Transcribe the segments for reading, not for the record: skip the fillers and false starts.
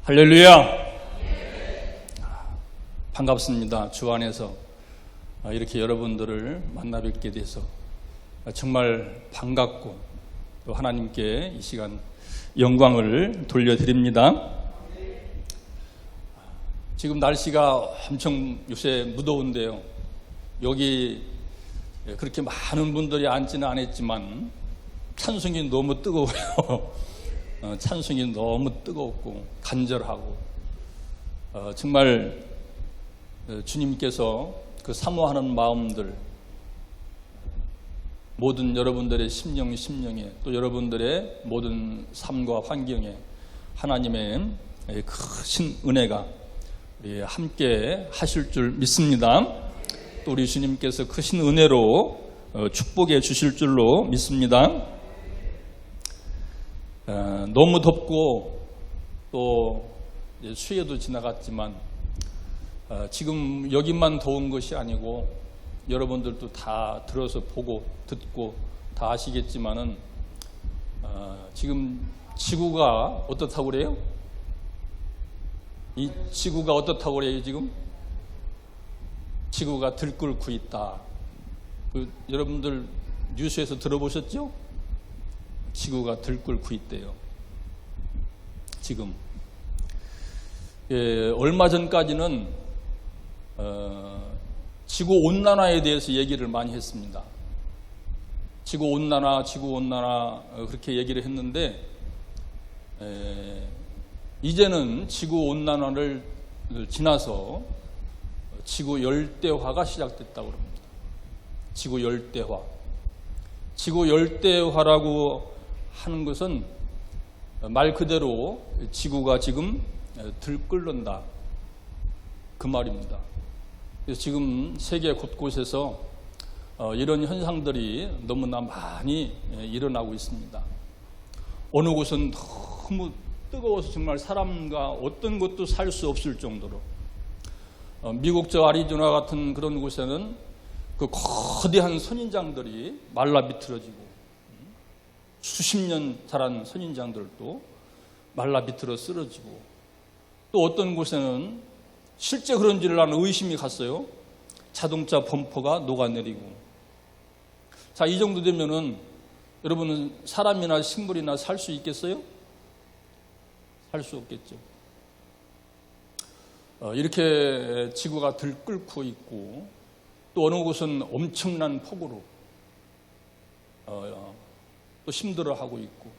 할렐루야. 반갑습니다. 주 안에서 이렇게 여러분들을 만나 뵙게 돼서 정말 반갑고 또 하나님께 이 시간 영광을 돌려드립니다. 지금 날씨가 엄청 요새 무더운데요. 여기 그렇게 많은 분들이 앉지는 않았지만 찬송이 너무 뜨거워요. 찬송이 너무 뜨겁고 간절하고 정말 주님께서 그 사모하는 마음들 모든 여러분들의 심령에 또 여러분들의 모든 삶과 환경에 하나님의 크신 은혜가 함께 하실 줄 믿습니다. 또 우리 주님께서 크신 은혜로 축복해 주실 줄로 믿습니다. 너무 덥고 또 추위도 지나갔지만 지금 여기만 더운 것이 아니고 여러분들도 다 들어서 보고 듣고 다 아시겠지만은 지금 지구가 어떻다고 그래요? 이 지구가 어떻다고 그래요? 지금 지구가 들끓고 있다. 여러분들 뉴스에서 들어보셨죠? 지구가 들끓고 있대요. 지금 얼마 전까지는 지구 온난화에 대해서 얘기를 많이 했습니다. 지구 온난화 그렇게 얘기를 했는데 이제는 지구 온난화를 지나서 지구 열대화가 시작됐다고 합니다. 지구 열대화라고 하는 것은 말 그대로 지구가 지금 들끓는다 그 말입니다. 그래서 지금 세계 곳곳에서 이런 현상들이 너무나 많이 일어나고 있습니다. 어느 곳은 너무 뜨거워서 정말 사람과 어떤 것도 살 수 없을 정도로 미국 저 아리조나 같은 그런 곳에는 그 거대한 선인장들이 말라 비틀어지고 수십 년 자란 선인장들도 말라 비틀어 쓰러지고 또 어떤 곳에는 실제 그런지를 나는 의심이 갔어요. 자동차 범퍼가 녹아내리고. 자, 이 정도 되면은 여러분은 사람이나 식물이나 살 수 있겠어요? 살 수 없겠죠. 이렇게 지구가 들끓고 있고 또 어느 곳은 엄청난 폭우로 또 힘들어하고 있고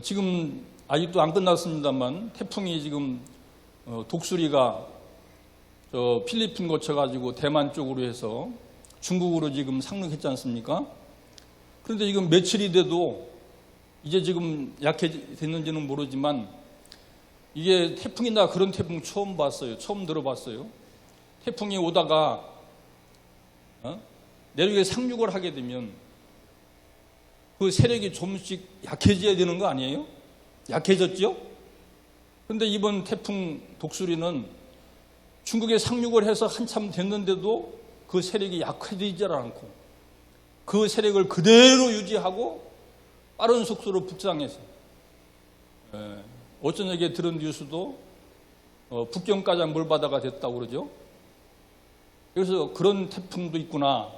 지금 아직도 안 끝났습니다만 태풍이 지금 독수리가 저 필리핀 거쳐가지고 대만 쪽으로 해서 중국으로 지금 상륙했지 않습니까? 그런데 지금 며칠이 돼도 이제 지금 약해졌는지는 모르지만 이게 태풍이나 그런 태풍 처음 봤어요. 처음 들어봤어요. 태풍이 오다가 내륙에 상륙을 하게 되면 그 세력이 조금씩 약해져야 되는 거 아니에요? 약해졌죠? 그런데 이번 태풍 독수리는 중국에 상륙을 해서 한참 됐는데도 그 세력이 약해지지 않고 그 세력을 그대로 유지하고 빠른 속도로 북상해서 어쩌냐게 들은 뉴스도 북경까지 물바다가 됐다고 그러죠. 그래서 그런 태풍도 있구나.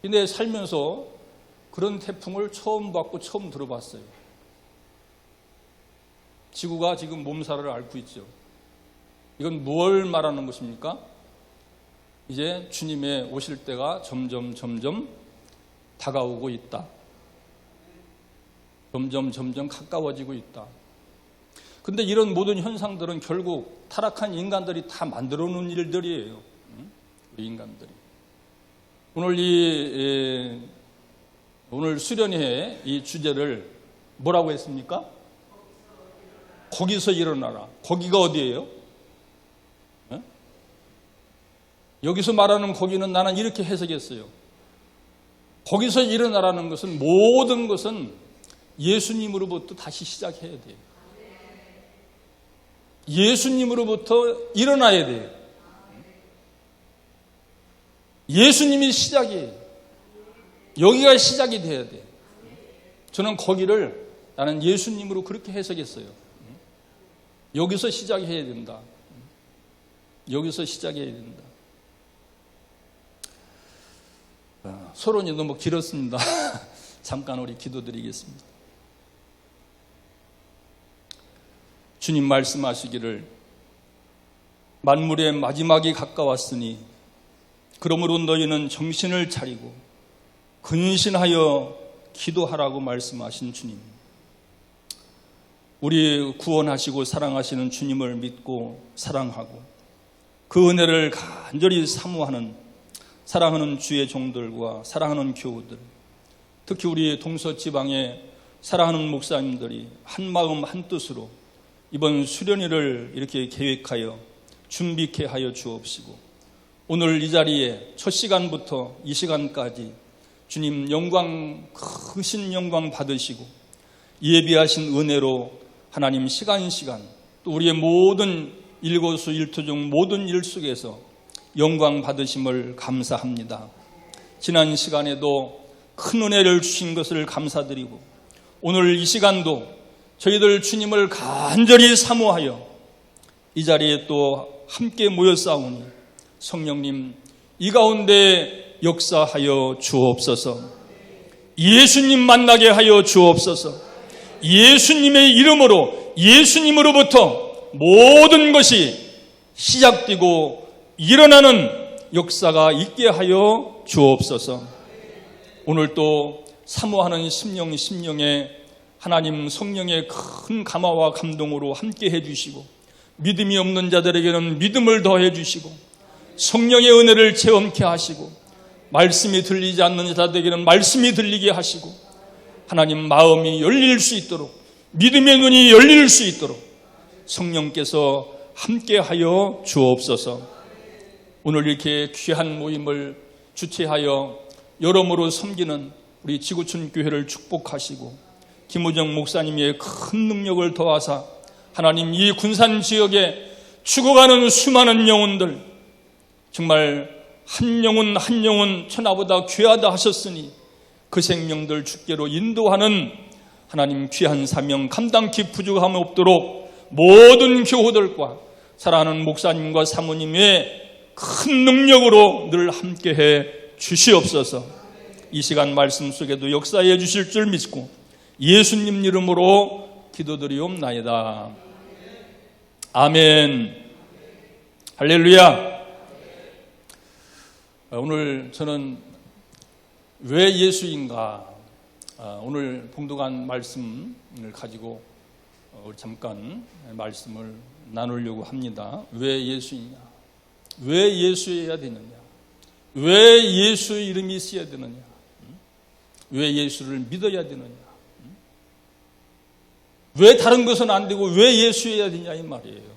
근데 살면서 그런 태풍을 처음 봤고 처음 들어봤어요. 지구가 지금 몸살을 앓고 있죠. 이건 뭘 말하는 것입니까? 이제 주님의 오실 때가 점점 다가오고 있다. 점점 가까워지고 있다. 근데 이런 모든 현상들은 결국 타락한 인간들이 다 만들어 놓은 일들이에요. 우리 인간들이. 오늘 수련회 이 주제를 뭐라고 했습니까? 거기서 일어나라. 거기가 어디예요? 여기서 말하는 거기는 나는 이렇게 해석했어요. 거기서 일어나라는 것은 모든 것은 예수님으로부터 다시 시작해야 돼요. 예수님으로부터 일어나야 돼요. 예수님이 시작이에요. 여기가 시작이 돼야 돼요. 저는 거기를 나는 예수님으로 그렇게 해석했어요. 여기서 시작해야 된다. 여기서 시작해야 된다. 서론이 너무 길었습니다. 잠깐 우리 기도드리겠습니다. 주님 말씀하시기를 만물의 마지막이 가까웠으니 그러므로 너희는 정신을 차리고 근신하여 기도하라고 말씀하신 주님. 우리 구원하시고 사랑하시는 주님을 믿고 사랑하고 그 은혜를 간절히 사모하는 사랑하는 주의 종들과 사랑하는 교우들, 특히 우리 동서지방의 사랑하는 목사님들이 한마음 한뜻으로 이번 수련회를 이렇게 계획하여 준비케 하여 주옵시고 오늘 이 자리에 첫 시간부터 이 시간까지 주님 영광, 크신 영광 받으시고 예비하신 은혜로 하나님 시간 또 우리의 모든 일거수 일투족 모든 일 속에서 영광 받으심을 감사합니다. 지난 시간에도 큰 은혜를 주신 것을 감사드리고 오늘 이 시간도 저희들 주님을 간절히 사모하여 이 자리에 또 함께 모였사오니 성령님 이 가운데 역사하여 주옵소서. 예수님 만나게 하여 주옵소서. 예수님의 이름으로 예수님으로부터 모든 것이 시작되고 일어나는 역사가 있게 하여 주옵소서. 오늘 또 사모하는 심령에 하나님 성령의 큰 감화와 감동으로 함께 해주시고 믿음이 없는 자들에게는 믿음을 더해 주시고 성령의 은혜를 체험케 하시고 말씀이 들리지 않는 자들에게는 말씀이 들리게 하시고 하나님 마음이 열릴 수 있도록 믿음의 눈이 열릴 수 있도록 성령께서 함께하여 주옵소서. 오늘 이렇게 귀한 모임을 주최하여 여러모로 섬기는 우리 지구촌 교회를 축복하시고 김우정 목사님의 큰 능력을 더하사 하나님 이 군산 지역에 죽어가는 수많은 영혼들 정말 한 영혼 천하보다 귀하다 하셨으니 그 생명들 주께로 인도하는 하나님 귀한 사명 감당키 부족함이 없도록 모든 교우들과 사랑하는 목사님과 사모님의 큰 능력으로 늘 함께해 주시옵소서. 이 시간 말씀 속에도 역사해 주실 줄 믿고 예수님 이름으로 기도드리옵나이다. 아멘. 할렐루야. 오늘 저는 왜 예수인가 오늘 봉독한 말씀을 가지고 우리 잠깐 말씀을 나누려고 합니다. 왜 예수이냐? 왜 예수여야 되느냐? 왜 예수 이름이 있어야 되느냐? 왜 예수를 믿어야 되느냐? 왜 다른 것은 안 되고 왜 예수여야 되냐 이 말이에요.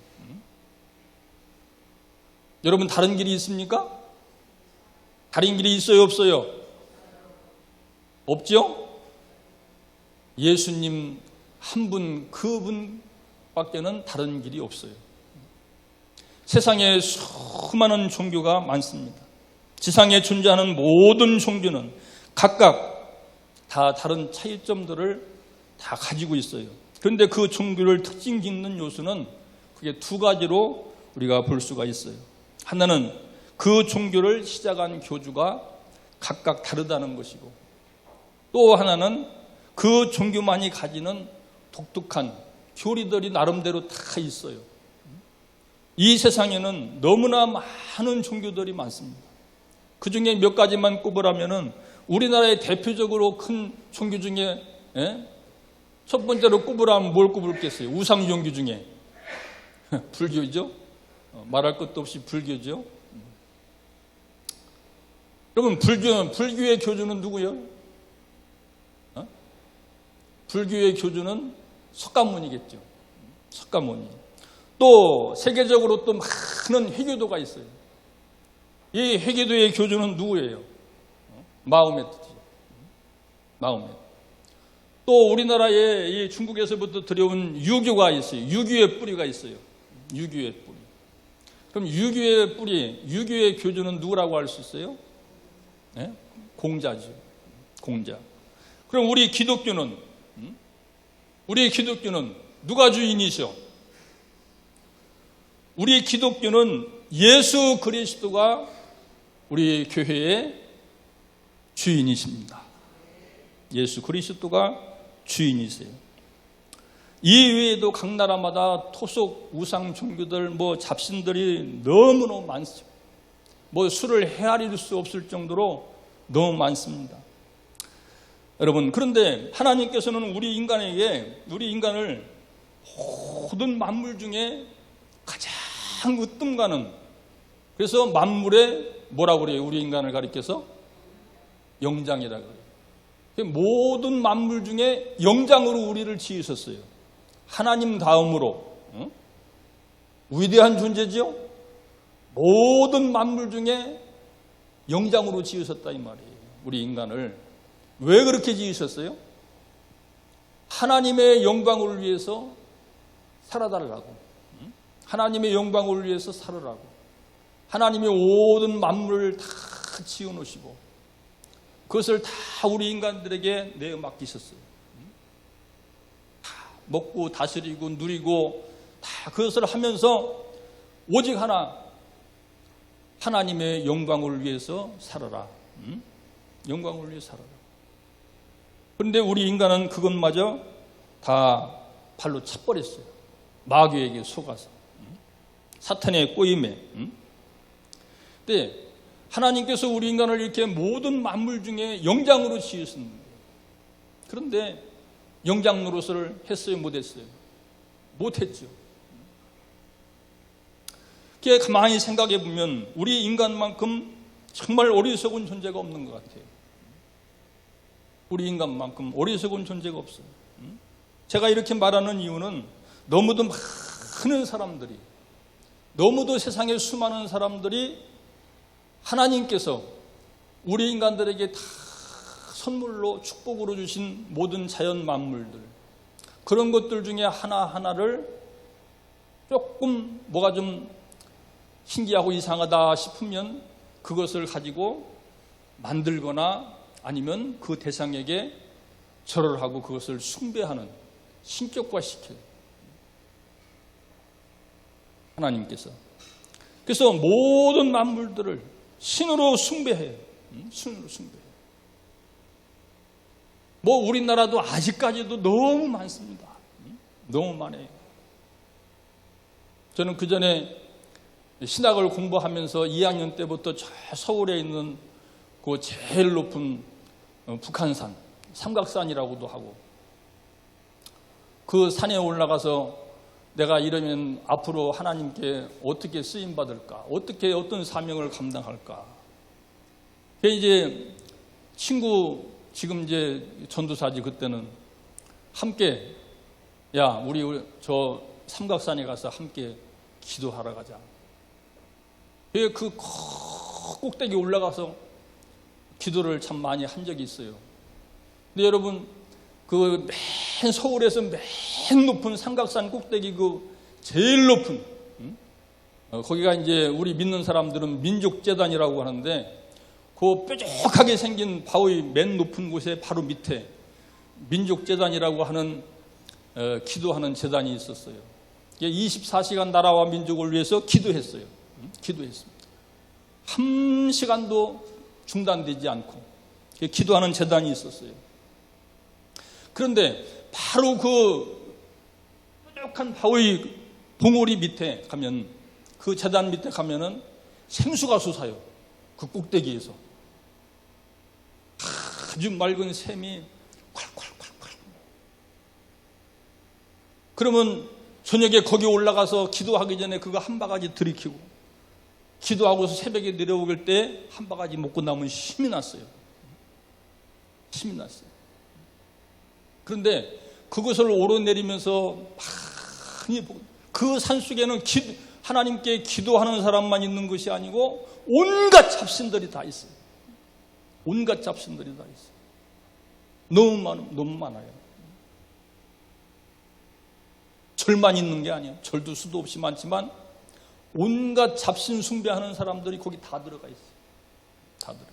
여러분 다른 길이 있습니까? 다른 길이 있어요 없어요? 없죠? 예수님 한 분 그분밖에는 다른 길이 없어요. 세상에 수많은 종교가 많습니다. 지상에 존재하는 모든 종교는 각각 다 다른 차이점들을 다 가지고 있어요. 그런데 그 종교를 특징 짓는 요소는 그게 두 가지로 우리가 볼 수가 있어요. 하나는 그 종교를 시작한 교주가 각각 다르다는 것이고 또 하나는 그 종교만이 가지는 독특한 교리들이 나름대로 다 있어요. 이 세상에는 너무나 많은 종교들이 많습니다. 그 중에 몇 가지만 꼽으라면은 우리나라의 대표적으로 큰 종교 중에 첫 번째로 꼽으라면 뭘 꼽을겠어요? 우상 종교 중에 불교죠. 말할 것도 없이 불교죠. 여러분 불교의 교주는 누구예요? 불교의 교주는 석가모니겠죠. 석가모니. 또 세계적으로 또 많은 회교도가 있어요. 이 회교도의 교주는 누구예요? 마호메트죠. 마호메트. 또 우리나라에 이 중국에서부터 들여온 유교가 있어요. 유교의 뿌리가 있어요. 유교의 뿌리. 그럼 유교의 뿌리, 유교의 교주는 누구라고 할 수 있어요? 네? 공자죠. 공자. 그럼 우리 기독교는 누가 주인이셔? 우리 기독교는 예수 그리스도가 우리 교회의 주인이십니다. 예수 그리스도가 주인이세요. 이 외에도 각 나라마다 토속 우상 종교들, 잡신들이 너무너무 많습니다. 수를 헤아릴 수 없을 정도로 너무 많습니다. 여러분, 그런데 하나님께서는 우리 인간을 모든 만물 중에 가장 으뜸 가는, 그래서 만물의 뭐라고 그래요? 우리 인간을 가리켜서 영장이라고 그래요. 모든 만물 중에 영장으로 우리를 지으셨어요. 하나님 다음으로 위대한 존재죠. 모든 만물 중에 영장으로 지으셨다 이 말이에요. 우리 인간을 왜 그렇게 지으셨어요? 하나님의 영광을 위해서 살아달라고, 하나님의 영광을 위해서 살으라고, 하나님의 모든 만물을 다 지어놓으시고 그것을 다 우리 인간들에게 내어 맡기셨어요. 다 먹고 다스리고 누리고 다 그것을 하면서 오직 하나님의 영광을 위해서 살아라. 영광을 위해 살아라. 그런데 우리 인간은 그것마저 다 발로 차버렸어요. 마귀에게 속아서, 사탄의 꼬임에. 근데 하나님께서 우리 인간을 이렇게 모든 만물 중에 영장으로 지으셨는데, 그런데 영장 노릇을 했어요, 못했어요? 못했죠. 가만히 생각해 보면 우리 인간만큼 정말 어리석은 존재가 없는 것 같아요. 우리 인간만큼 어리석은 존재가 없어요. 제가 이렇게 말하는 이유는 너무도 많은 사람들이, 너무도 세상에 수많은 사람들이 하나님께서 우리 인간들에게 다 선물로 축복으로 주신 모든 자연 만물들, 그런 것들 중에 하나하나를 조금 뭐가 좀 신기하고 이상하다 싶으면 그것을 가지고 만들거나 아니면 그 대상에게 절을 하고 그것을 숭배하는, 신격화시켜요. 하나님께서. 그래서 모든 만물들을 신으로 숭배해요. 신으로 숭배해요. 우리나라도 아직까지도 너무 많습니다. 너무 많아요. 저는 그 전에 신학을 공부하면서 2학년 때부터 저 서울에 있는 그 제일 높은 북한산, 삼각산이라고도 하고, 그 산에 올라가서 내가 이러면 앞으로 하나님께 어떻게 쓰임 받을까? 어떻게 어떤 사명을 감당할까? 이제 친구, 지금 이제 전도사지, 그때는 함께, 야, 우리 저 삼각산에 가서 함께 기도하러 가자. 그 꼭대기 올라가서 기도를 참 많이 한 적이 있어요. 근데 여러분, 그 맨 서울에서 맨 높은 삼각산 꼭대기, 그 제일 높은, 거기가 이제 우리 믿는 사람들은 민족재단이라고 하는데, 그 뾰족하게 생긴 바위 맨 높은 곳에 바로 밑에 민족재단이라고 하는 기도하는 재단이 있었어요. 24시간 나라와 민족을 위해서 기도했어요. 기도했습니다. 한 시간도 중단되지 않고 기도하는 재단이 있었어요. 그런데 바로 그 뾰족한 바위 봉우리 밑에 가면, 그 재단 밑에 가면은 생수가 솟아요. 그 꼭대기에서 아주 맑은 샘이 콸콸콸콸. 그러면 저녁에 거기 올라가서 기도하기 전에 그거 한 바가지 들이키고, 기도하고서 새벽에 내려오길 때 한 바가지 먹고 나면 힘이 났어요. 힘이 났어요. 그런데 그것을 오르내리면서 많이 보고, 그 산속에는 하나님께 기도하는 사람만 있는 것이 아니고 온갖 잡신들이 다 있어요. 온갖 잡신들이 다 있어요. 너무 많아요. 절만 있는 게 아니에요. 절도 수도 없이 많지만 온갖 잡신 숭배하는 사람들이 거기 다 들어가 있어요. 다 들어가.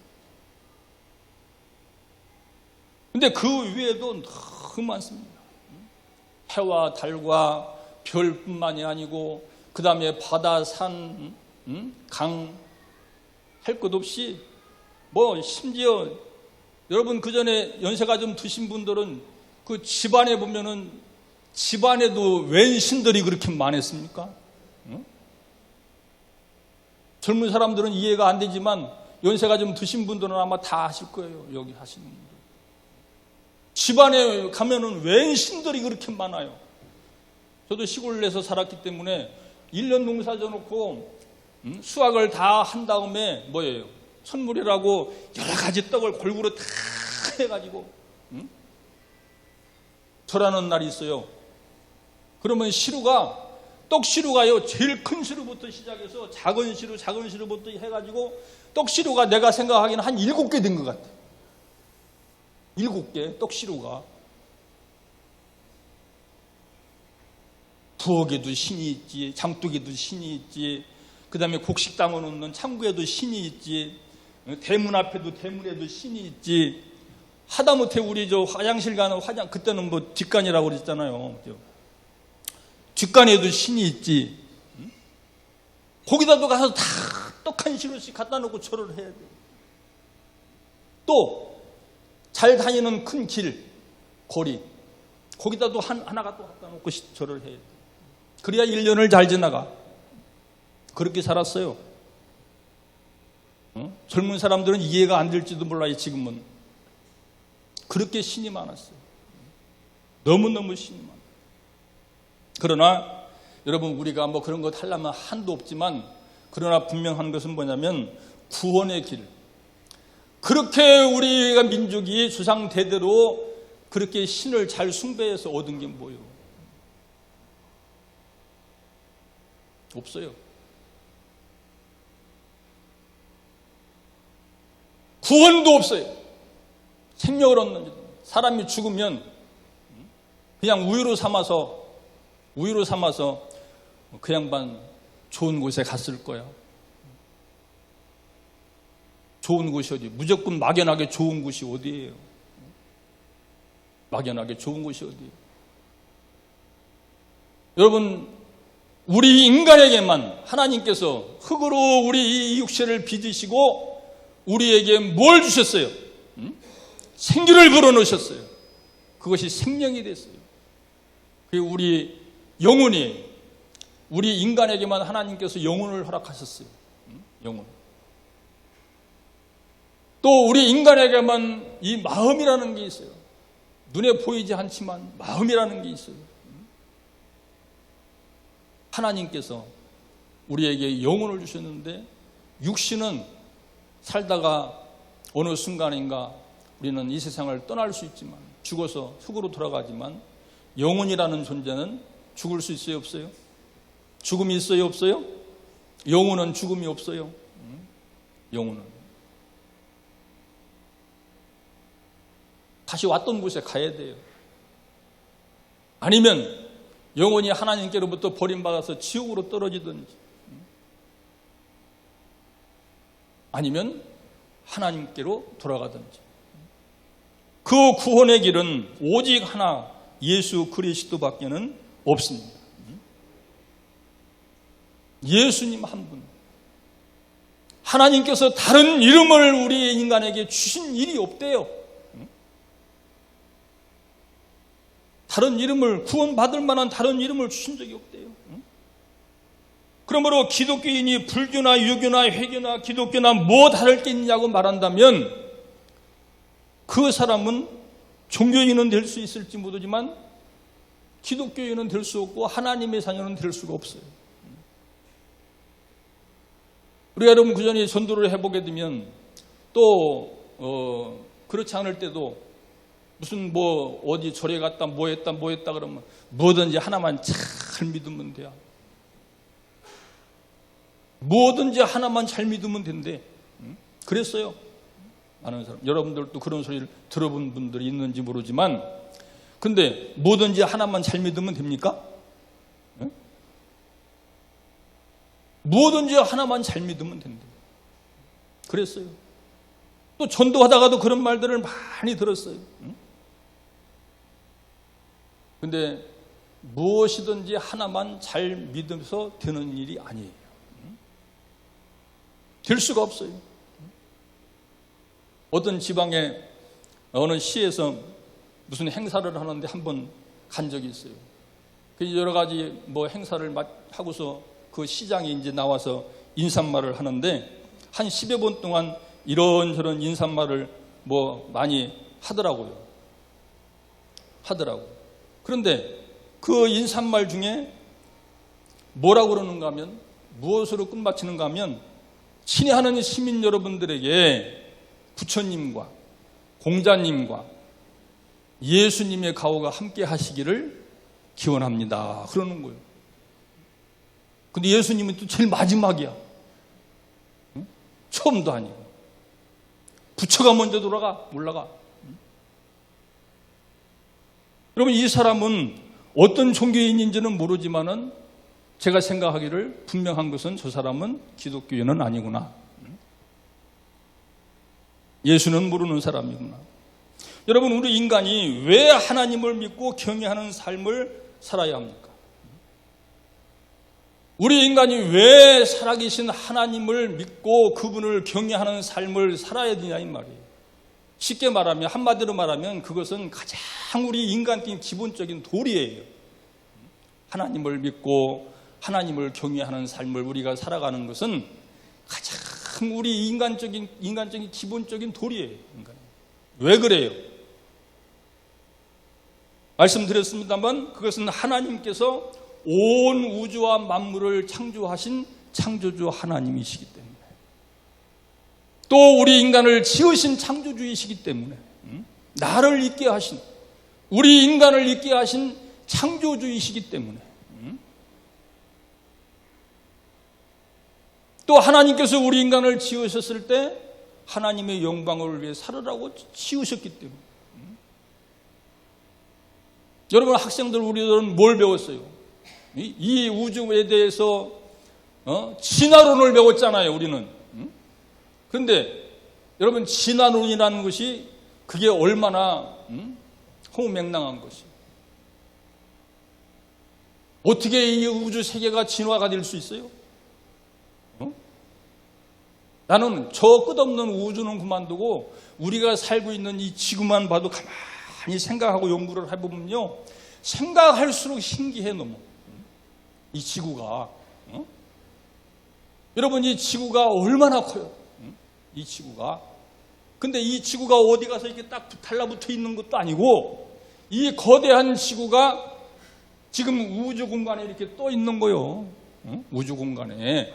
근데 그 위에도 너무 많습니다. 해와 달과 별뿐만이 아니고 그 다음에 바다, 산, 강, 할 것 없이 뭐 심지어 여러분 그 전에 연세가 좀 드신 분들은 그 집안에 보면은 집안에도 웬 신들이 그렇게 많았습니까? 젊은 사람들은 이해가 안 되지만 연세가 좀 드신 분들은 아마 다 아실 거예요. 여기 하시는 분들. 집안에 가면은 웬 신들이 그렇게 많아요. 저도 시골에서 살았기 때문에 1년 농사 져놓고 수확을 다 한 다음에 뭐예요? 선물이라고 여러 가지 떡을 골고루 다 해가지고 절하는 날이 있어요. 그러면 시루가 떡시루가요, 제일 큰 시루부터 시작해서 작은 시루부터 해가지고 떡시루가 내가 생각하기에는 한 7개 된 것 같아요. 7개 떡시루가. 부엌에도 신이 있지, 장독에도 신이 있지, 그 다음에 곡식 담아놓는 창구에도 신이 있지, 대문 앞에도 대문에도 신이 있지. 하다못해 우리 저 화장실 가는 그때는 뭐 뒷간이라고 그랬잖아요. 뒷간에도 신이 있지. 거기다도 가서 다 떡 한 시루씩 갖다 놓고 절을 해야 돼. 또 잘 다니는 큰 길, 거리, 거기다도 하나가 또 갖다 놓고 절을 해야 돼. 그래야 1년을 잘 지나가. 그렇게 살았어요. 젊은 사람들은 이해가 안 될지도 몰라요. 지금은 그렇게 신이 많았어요. 너무너무 신이 많아요. 그러나 여러분, 우리가 뭐 그런 것 하려면 한도 없지만, 그러나 분명한 것은 뭐냐면 구원의 길. 그렇게 우리가 민족이 조상 대대로 그렇게 신을 잘 숭배해서 얻은 게 뭐예요? 없어요. 구원도 없어요. 생명을 얻는, 사람이 죽으면 그냥 우유로 삼아서 그 양반 좋은 곳에 갔을 거야. 좋은 곳이 어디? 무조건 막연하게 좋은 곳이 어디예요? 막연하게 좋은 곳이 어디예요? 여러분, 우리 인간에게만 하나님께서 흙으로 우리 이 육체를 빚으시고 우리에게 뭘 주셨어요? 생기를 불어넣으셨어요. 그것이 생명이 됐어요. 그리고 우리 영혼이, 우리 인간에게만 하나님께서 영혼을 허락하셨어요. 영혼. 또 우리 인간에게만 이 마음이라는 게 있어요. 눈에 보이지 않지만 마음이라는 게 있어요. 하나님께서 우리에게 영혼을 주셨는데, 육신은 살다가 어느 순간인가 우리는 이 세상을 떠날 수 있지만, 죽어서 흙으로 돌아가지만, 영혼이라는 존재는 죽을 수 있어요, 없어요? 죽음이 있어요, 없어요? 영혼은 죽음이 없어요. 영혼은 다시 왔던 곳에 가야 돼요. 아니면 영혼이 하나님께로부터 버림받아서 지옥으로 떨어지든지, 아니면 하나님께로 돌아가든지. 그 구원의 길은 오직 하나, 예수 그리스도밖에는 없습니다. 예수님 한 분. 하나님께서 다른 이름을 우리 인간에게 주신 일이 없대요. 다른 이름을, 구원받을 만한 다른 이름을 주신 적이 없대요. 그러므로 기독교인이 불교나 유교나 회교나 기독교나 뭐 다를 게 있냐고 말한다면, 그 사람은 종교인은 될 수 있을지 모르지만 기독교인은 될 수 없고 하나님의 자녀는 될 수가 없어요. 우리가 여러분 그전에 전도를 해보게 되면 또 그렇지 않을 때도 무슨 뭐 어디 절에 갔다 뭐 했다 그러면 뭐든지 하나만 잘 믿으면 돼요. 뭐든지 하나만 잘 믿으면 된대. 그랬어요. 많은 사람. 여러분들도 그런 소리를 들어본 분들이 있는지 모르지만, 근데 뭐든지 하나만 잘 믿으면 됩니까? 뭐든지 하나만 잘 믿으면 된대. 그랬어요. 또 전도하다가도 그런 말들을 많이 들었어요. 근데 무엇이든지 하나만 잘 믿으면서 되는 일이 아니에요. 될 수가 없어요. 어떤 지방에 어느 시에서 무슨 행사를 하는데 한번 간 적이 있어요. 여러 가지 행사를 하고서 그 시장에 이제 나와서 인사말을 하는데 한 10여 번 동안 이런저런 인사말을 많이 하더라고요. 그런데 그 인사말 중에 뭐라고 그러는가 하면, 무엇으로 끝마치는가 하면, 친애하는 시민 여러분들에게 부처님과 공자님과 예수님의 가호가 함께 하시기를 기원합니다. 그러는 거예요. 근데 예수님은 또 제일 마지막이야. 응? 처음도 아니고. 부처가 먼저 올라가. 여러분, 이 사람은 어떤 종교인인지는 모르지만은 제가 생각하기를 분명한 것은 저 사람은 기독교인은 아니구나. 예수는 모르는 사람이구나. 여러분, 우리 인간이 왜 하나님을 믿고 경외하는 삶을 살아야 합니까? 우리 인간이 왜 살아계신 하나님을 믿고 그분을 경외하는 삶을 살아야 되냐 이 말이에요. 쉽게 말하면, 한마디로 말하면 그것은 가장 우리 인간적인 기본적인 도리예요. 하나님을 믿고 하나님을 경외하는 삶을 우리가 살아가는 것은 가장 우리 인간적인 기본적인 도리예요. 왜 그래요? 말씀드렸습니다만 그것은 하나님께서 온 우주와 만물을 창조하신 창조주 하나님이시기 때문에, 또 우리 인간을 지으신 창조주이시기 때문에, 나를 있게 하신, 우리 인간을 있게 하신 창조주이시기 때문에, 또 하나님께서 우리 인간을 지으셨을 때 하나님의 영광을 위해 살으라고 지으셨기 때문에. 여러분, 학생들, 우리들은 뭘 배웠어요? 이 우주에 대해서 진화론을 배웠잖아요, 우리는. 그런데 여러분, 진화론이라는 것이 그게 얼마나 허무맹랑한 것이. 어떻게 이 우주 세계가 진화가 될 수 있어요? 나는 저 끝없는 우주는 그만두고 우리가 살고 있는 이 지구만 봐도 가만히 생각하고 연구를 해보면요, 생각할수록 신기해. 너무 이 지구가, 여러분, 이 지구가 얼마나 커요? 이 지구가. 근데 이 지구가 어디 가서 이렇게 딱 달라붙어 있는 것도 아니고, 이 거대한 지구가 지금 우주 공간에 이렇게 떠 있는 거예요. 우주 공간에.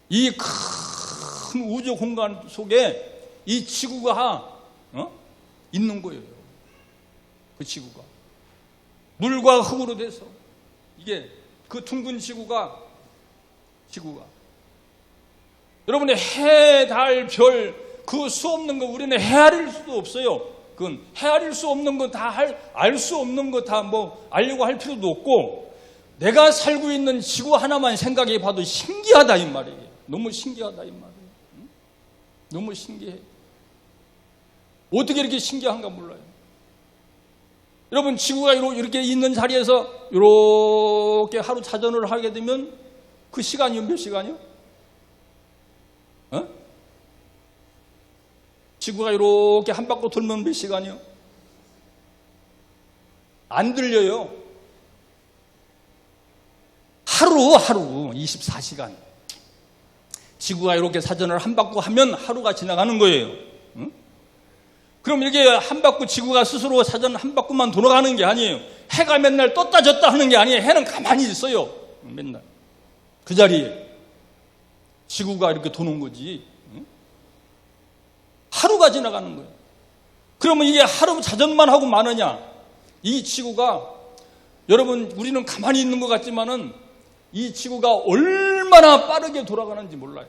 이 큰 우주 공간 속에 이 지구가 있는 거예요. 그 지구가 물과 흙으로 돼서, 이게 그 둥근 지구가 여러분의 해, 달, 별, 그 수 없는 거 우리는 헤아릴 수도 없어요. 그건 헤아릴 수 없는 거 다 알 수 없는 거 다 알려고 할 필요도 없고, 내가 살고 있는 지구 하나만 생각해 봐도 신기하다 이 말이에요. 너무 신기하다 이 말이에요. 너무 신기해. 어떻게 이렇게 신기한가 몰라요. 여러분, 지구가 이렇게 있는 자리에서 이렇게 하루 자전을 하게 되면 그 시간이 몇 시간이요? 지구가 이렇게 한 바퀴 돌면 몇 시간이요? 안 들려요. 하루 24시간. 지구가 이렇게 사전을 한 바퀴 하면 하루가 지나가는 거예요. 그럼 이렇게 한 바퀴 지구가 스스로 사전 한 바퀴만 돌아가는 게 아니에요. 해가 맨날 떴다 졌다 하는 게 아니에요. 해는 가만히 있어요. 맨날 그 자리에 지구가 이렇게 도는 거지. 하루가 지나가는 거예요. 그러면 이게 하루 자전만 하고 마느냐? 이 지구가, 여러분, 우리는 가만히 있는 것 같지만은 이 지구가 얼마나 빠르게 돌아가는지 몰라요.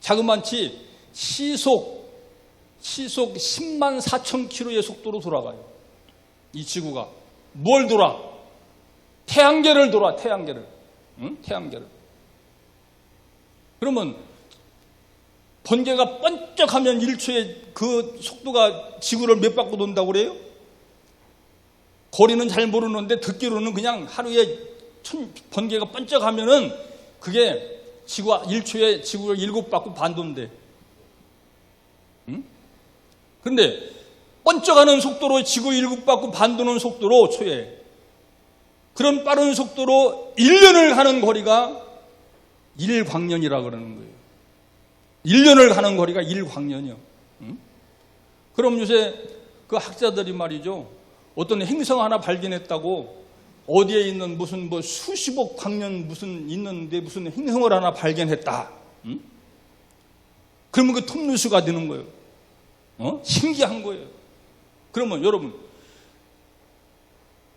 자그마치 시속 10만 4천 킬로의 속도로 돌아가요. 이 지구가. 뭘 돌아? 태양계를 돌아, 태양계를. 태양계를. 그러면 번개가 번쩍하면 1초에 그 속도가 지구를 몇 바퀴 돈다고 그래요? 거리는 잘 모르는데 듣기로는 그냥 하루에 1000번개가 번쩍하면은 그게 지구가 1초에 지구를 7바퀴 반도인데. 응? 근데 번쩍하는 속도로 지구 7바퀴 반도는 속도로 초에 그런 빠른 속도로 1년을 가는 거리가 1광년이라 그러는 거예요. 1년을 가는 거리가 1광년이요. 응? 그럼 요새 그 학자들이 말이죠. 어떤 행성 하나 발견했다고 어디에 있는 무슨 뭐 수십억 광년 무슨 있는데 무슨 행성을 하나 발견했다. 응? 그러면 그 톱뉴스가 되는 거예요. 신기한 거예요. 그러면 여러분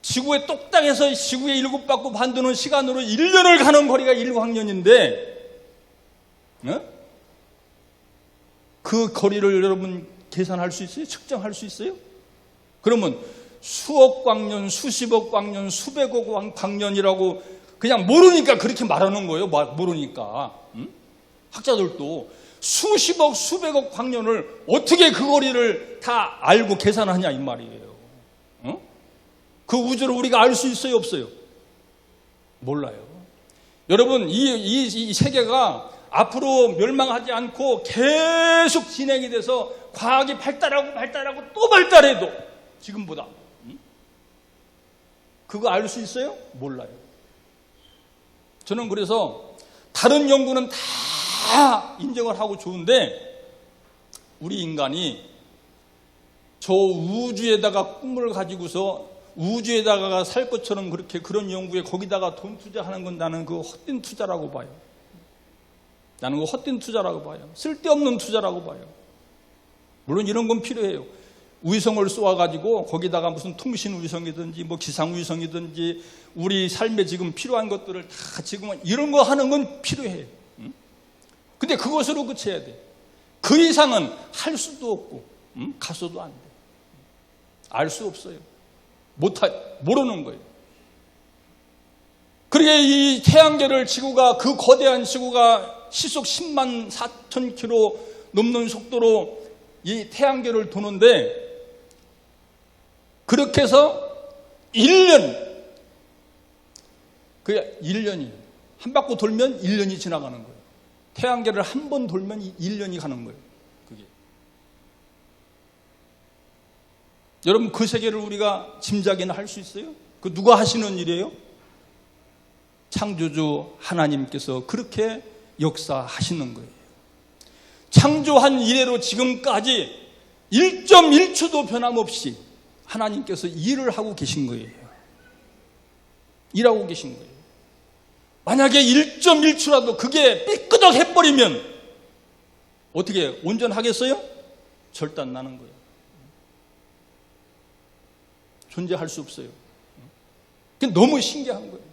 지구에 똑딱해서 지구에 7바퀴 반도는 시간으로 1년을 가는 거리가 1광년인데 그 거리를 여러분 계산할 수 있어요? 측정할 수 있어요? 그러면 수억 광년, 수십억 광년, 수백억 광년이라고 그냥 모르니까 그렇게 말하는 거예요. 모르니까. 학자들도 수십억, 수백억 광년을 어떻게 그 거리를 다 알고 계산하냐 이 말이에요. 그 우주를 우리가 알 수 있어요? 없어요? 몰라요. 여러분 이 세계가 앞으로 멸망하지 않고 계속 진행이 돼서 과학이 발달하고 또 발달해도 지금보다 그거 알 수 있어요? 몰라요. 저는 그래서 다른 연구는 다 인정을 하고 좋은데 우리 인간이 저 우주에다가 꿈을 가지고서 우주에다가 살 것처럼 그렇게 그런 연구에 거기다가 돈 투자하는 건 나는 그 헛된 투자라고 봐요. 나는 그 헛된 투자라고 봐요. 쓸데없는 투자라고 봐요. 물론 이런 건 필요해요. 위성을 쏘아가지고 거기다가 무슨 통신 위성이든지 뭐 기상 위성이든지 우리 삶에 지금 필요한 것들을 다 지금 이런 거 하는 건 필요해요. 근데 그것으로 그쳐야 돼. 그 이상은 할 수도 없고 가서도 안 돼. 알 수 없어요. 모르는 거예요. 그러게 이 태양계를 지구가 그 거대한 지구가 시속 10만 4천 킬로 넘는 속도로 이 태양계를 도는데 그렇게 해서 1년 그게 1년이 한 바퀴 돌면 1년이 지나가는 거예요. 태양계를 한 번 돌면 1년이 가는 거예요. 그게. 여러분 그 세계를 우리가 짐작이나 할 수 있어요? 그 누가 하시는 일이에요? 창조주 하나님께서 그렇게 역사하시는 거예요. 창조한 이래로 지금까지 1.1초도 변함없이 하나님께서 일을 하고 계신 거예요. 일하고 계신 거예요. 만약에 1.1초라도 그게 삐끄덕 해버리면 어떻게 온전하겠어요? 절대 안 나는 거예요. 존재할 수 없어요. 그게 너무 신기한 거예요.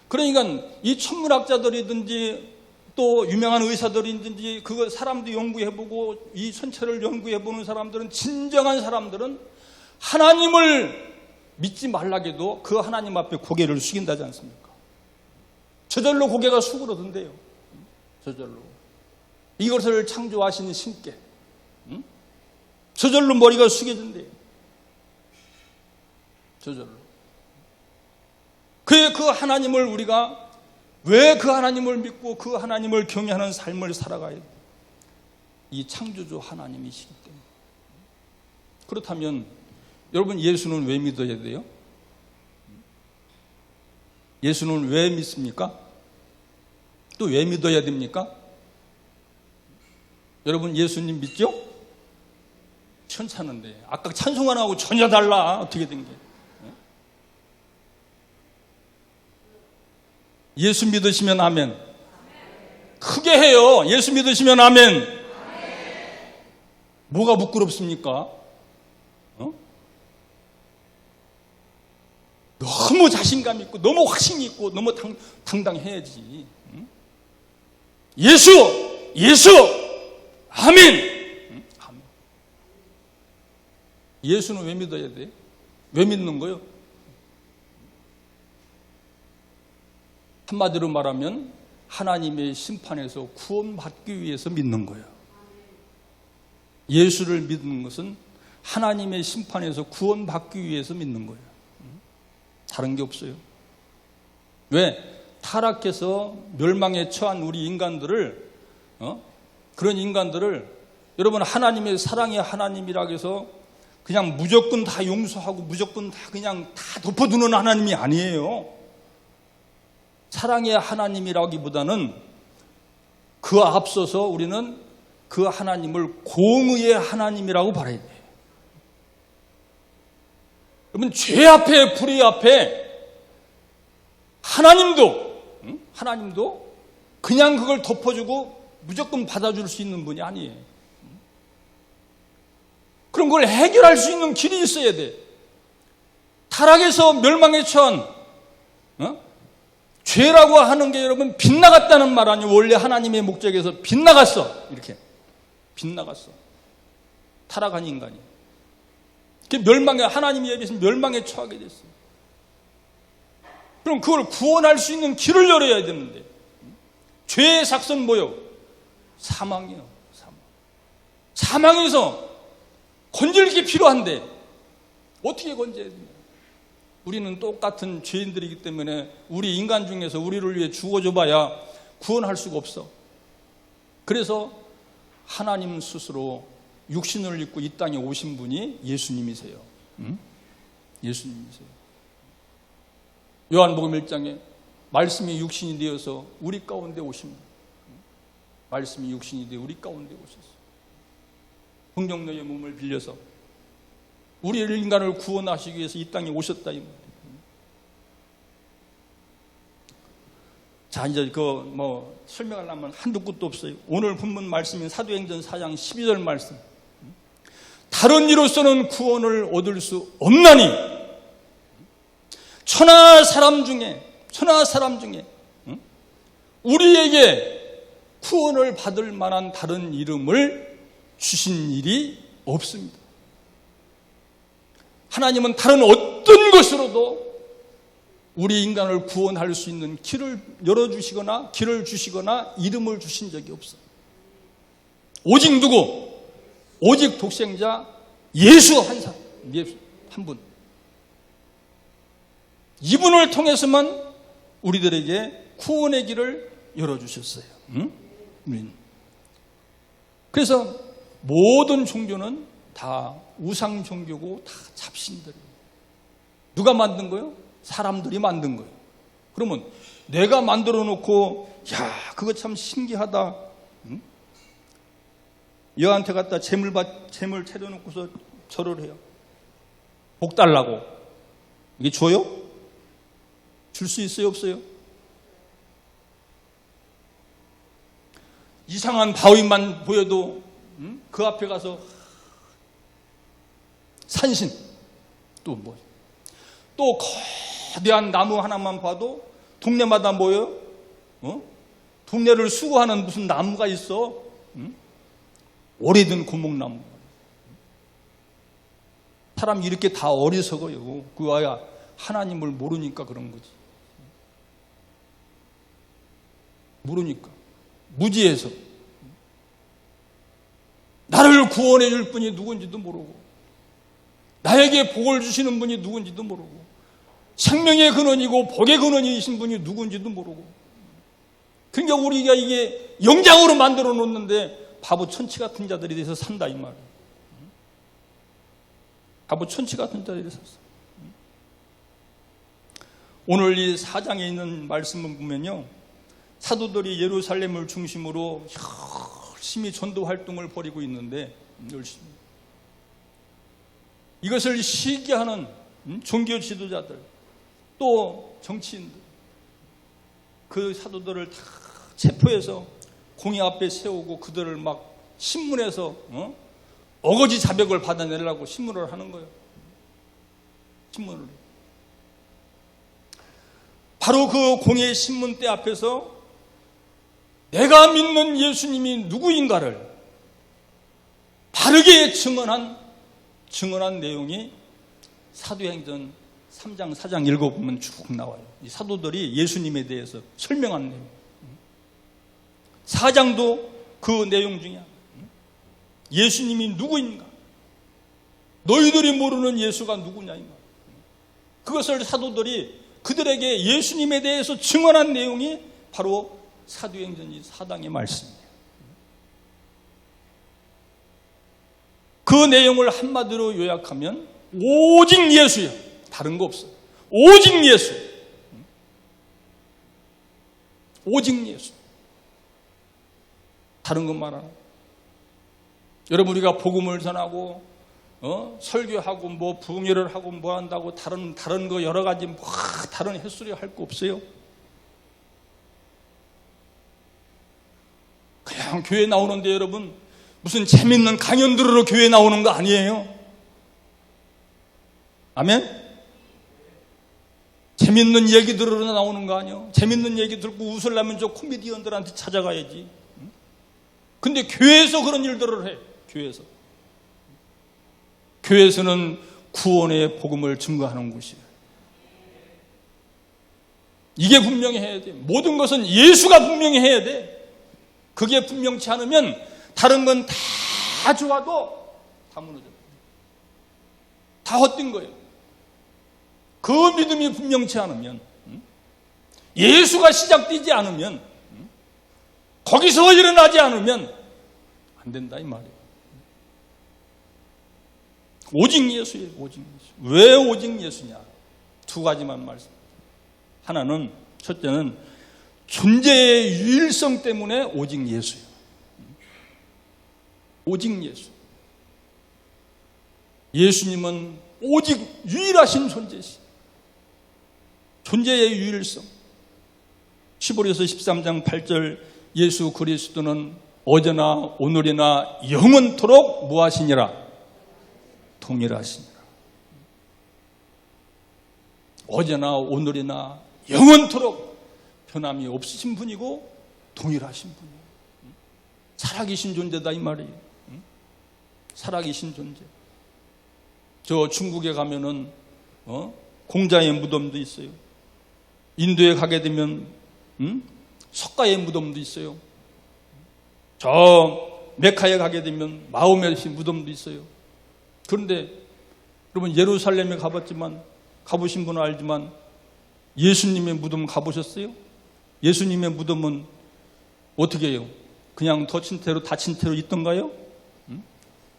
그러니까 이 천문학자들이든지 또 유명한 의사들이든지 그 사람도 연구해보고 이 천체를 연구해보는 사람들은 진정한 사람들은 하나님을 믿지 말라게도 그 하나님 앞에 고개를 숙인다지 않습니까? 저절로 고개가 수그러든대요. 저절로. 이것을 창조하신 신께 저절로 머리가 숙여진대요. 저절로. 그 하나님을 우리가 왜 그 하나님을 믿고 그 하나님을 경외하는 삶을 살아가야 돼요? 이 창조주 하나님이시기 때문에. 그렇다면 여러분 예수는 왜 믿어야 돼요? 예수는 왜 믿습니까? 또 왜 믿어야 됩니까? 여러분 예수님 믿죠? 천사는데 아까 찬송하나하고 전혀 달라. 어떻게 된 게? 예수 믿으시면 아멘. 크게 해요. 예수 믿으시면 아멘. 뭐가 부끄럽습니까? 너무 자신감 있고 너무 확신 있고 너무 당당해야지. 예수 아멘. 아멘. 예수는 왜 믿어야 돼? 왜 믿는 거예요? 한마디로 말하면 하나님의 심판에서 구원받기 위해서 믿는 거예요. 예수를 믿는 것은 하나님의 심판에서 구원받기 위해서 믿는 거예요. 다른 게 없어요. 왜? 타락해서 멸망에 처한 우리 인간들을, 그런 인간들을 여러분 하나님의 사랑의 하나님이라고 해서 그냥 무조건 다 용서하고 무조건 다 그냥 다 덮어두는 하나님이 아니에요. 사랑의 하나님이라기보다는 그 앞서서 우리는 그 하나님을 공의의 하나님이라고 바라야 돼요. 여러분 죄 앞에 불의 앞에 하나님도 그냥 그걸 덮어주고 무조건 받아줄 수 있는 분이 아니에요. 그럼 그걸 해결할 수 있는 길이 있어야 돼. 타락에서 멸망에 처한 죄라고 하는 게 여러분 빗나갔다는 말 아니에요. 원래 하나님의 목적에서 빗나갔어. 이렇게 빗나갔어. 타락한 인간이. 하나님이 예비해서 멸망에 처하게 됐어요. 그럼 그걸 구원할 수 있는 길을 열어야 되는데 죄의 삭선 뭐요? 사망이요. 사망에서 건질기 필요한데 어떻게 건져야 되냐? 우리는 똑같은 죄인들이기 때문에 우리 인간 중에서 우리를 위해 죽어줘봐야 구원할 수가 없어. 그래서 하나님 스스로 육신을 입고 이 땅에 오신 분이 예수님이세요. 예수님이세요. 요한복음 1장에 말씀이 육신이 되어서 우리 가운데 오십니다. 말씀이 육신이 되어 우리 가운데 오셨어요. 성령의 몸을 빌려서 우리 인간을 구원하시기 위해서 이 땅에 오셨다 이 말이에요. 자, 이제 설명하려면 한두 끝도 없어요. 오늘 본문 말씀인 사도행전 4장 12절 말씀. 다른 이로서는 구원을 얻을 수 없나니 천하 사람 중에 우리에게 구원을 받을 만한 다른 이름을 주신 일이 없습니다. 하나님은 다른 어떤 것으로도 우리 인간을 구원할 수 있는 길을 열어주시거나 길을 주시거나 이름을 주신 적이 없어요. 오직 누구? 오직 독생자 예수 한 사람, 예수 한 분. 이분을 통해서만 우리들에게 구원의 길을 열어주셨어요. 그래서 모든 종교는 다 우상 종교고 다 잡신들이에요. 누가 만든 거예요? 사람들이 만든 거예요. 그러면 내가 만들어 놓고 야 그거 참 신기하다. 여한테 갖다 재물 차려놓고서 절을 해요. 복 달라고. 이게 줘요? 줄 수 있어요? 없어요? 이상한 바위만 보여도 그 앞에 가서 산신 또 뭐? 또 거대한 나무 하나만 봐도 동네마다 뭐예요? 동네를 수고하는 무슨 나무가 있어? 오래된 고목나무. 사람이 이렇게 다 어리석어요. 그거야 하나님을 모르니까 그런 거지. 모르니까. 무지해서. 나를 구원해 줄 분이 누군지도 모르고 나에게 복을 주시는 분이 누군지도 모르고 생명의 근원이고 복의 근원이신 분이 누군지도 모르고 그러니까 우리가 이게 영장으로 만들어 놓는데 바보 천치 같은 자들이 돼서 산다 이 말이에요. 바보 천치 같은 자들이 샀어. 오늘 이 4장에 있는 말씀을 보면요, 사도들이 예루살렘을 중심으로 열심히 전도 활동을 벌이고 있는데 열심히 이것을 시기하는 종교 지도자들 또 정치인들 그 사도들을 다 체포해서 공의 앞에 세우고 그들을 막 신문에서 어거지 자백을 받아내려고 신문을 하는 거예요. 신문을. 바로 그 공의 신문대 앞에서 내가 믿는 예수님이 누구인가를 바르게 증언한 내용이 사도행전 3장, 4장 읽어보면 쭉 나와요. 이 사도들이 예수님에 대해서 설명한 내용. 4장도 그 내용 중에 예수님이 누구인가? 너희들이 모르는 예수가 누구냐 이 말. 그것을 사도들이 그들에게 예수님에 대해서 증언한 내용이 바로 사도행전 4장의 말씀이에요. 그 내용을 한마디로 요약하면 오직 예수야. 다른 거 없어요. 오직 예수. 오직 예수. 다른 것 말하는. 여러분, 우리가 복음을 전하고 설교하고 뭐 부흥회를 하고 뭐 한다고 다른 거 여러 가지 뭐 다른 햇소리 할 거 없어요. 그냥 교회 나오는데 여러분 무슨 재밌는 강연 들으러 교회 나오는 거 아니에요. 아멘? 재밌는 얘기 들으러 나오는 거 아니에요. 재밌는 얘기 듣고 웃으려면 저 코미디언들한테 찾아가야지. 근데 교회에서 그런 일들을 해. 교회에서는 구원의 복음을 증거하는 곳이에요. 이게 분명히 해야 돼. 모든 것은 예수가 분명히 해야 돼. 그게 분명치 않으면 다른 건 다 좋아도 다 무너져요. 다 헛된 거예요. 그 믿음이 분명치 않으면, 예수가 시작되지 않으면, 거기서 일어나지 않으면 안 된다 이 말이에요. 오직 예수예요. 오직 예수. 왜 오직 예수냐? 두 가지만 말씀. 하나는, 첫째는 존재의 유일성 때문에 오직 예수예요. 오직 예수. 예수님은 오직 유일하신 존재시. 존재의 유일성. 시보리서 13장 8절 예수 그리스도는 어제나 오늘이나 영원토록 무하시니라. 동일하시니라. 어제나 오늘이나 영원토록 변함이 없으신 분이고 동일하신 분이에요. 살아계신 존재다 이 말이에요. 살아계신 존재. 저 중국에 가면은 공자의 무덤도 있어요. 인도에 가게 되면 석가의 무덤도 있어요. 저 메카에 가게 되면 마호메의 무덤도 있어요. 그런데 여러분 예루살렘에 가보신 분은 알지만 예수님의 무덤 가보셨어요? 예수님의 무덤은 어떻게 해요? 그냥 닫힌 채로 있던가요?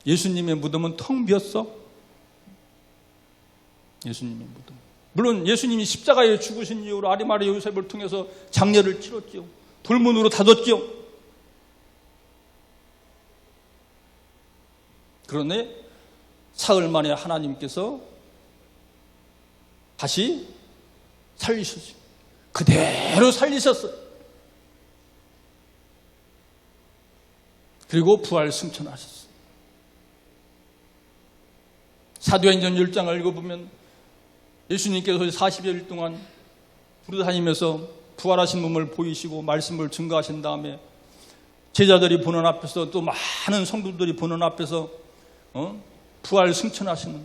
예수님의 무덤은 텅 비었어? 예수님의 무덤. 물론 예수님이 십자가에 죽으신 이후로 아리마리아 요셉을 통해서 장례를 치렀죠. 돌문으로 닫았죠. 그런데 사흘 만에 하나님께서 다시 살리셨어요. 그대로 살리셨어요. 그리고 부활 승천하셨어요. 사도행전 1장을 읽어보면 예수님께서 40여일 동안 부르다니면서 부활하신 몸을 보이시고 말씀을 증거하신 다음에 제자들이 보는 앞에서 또 많은 성도들이 보는 앞에서 부활 승천하시는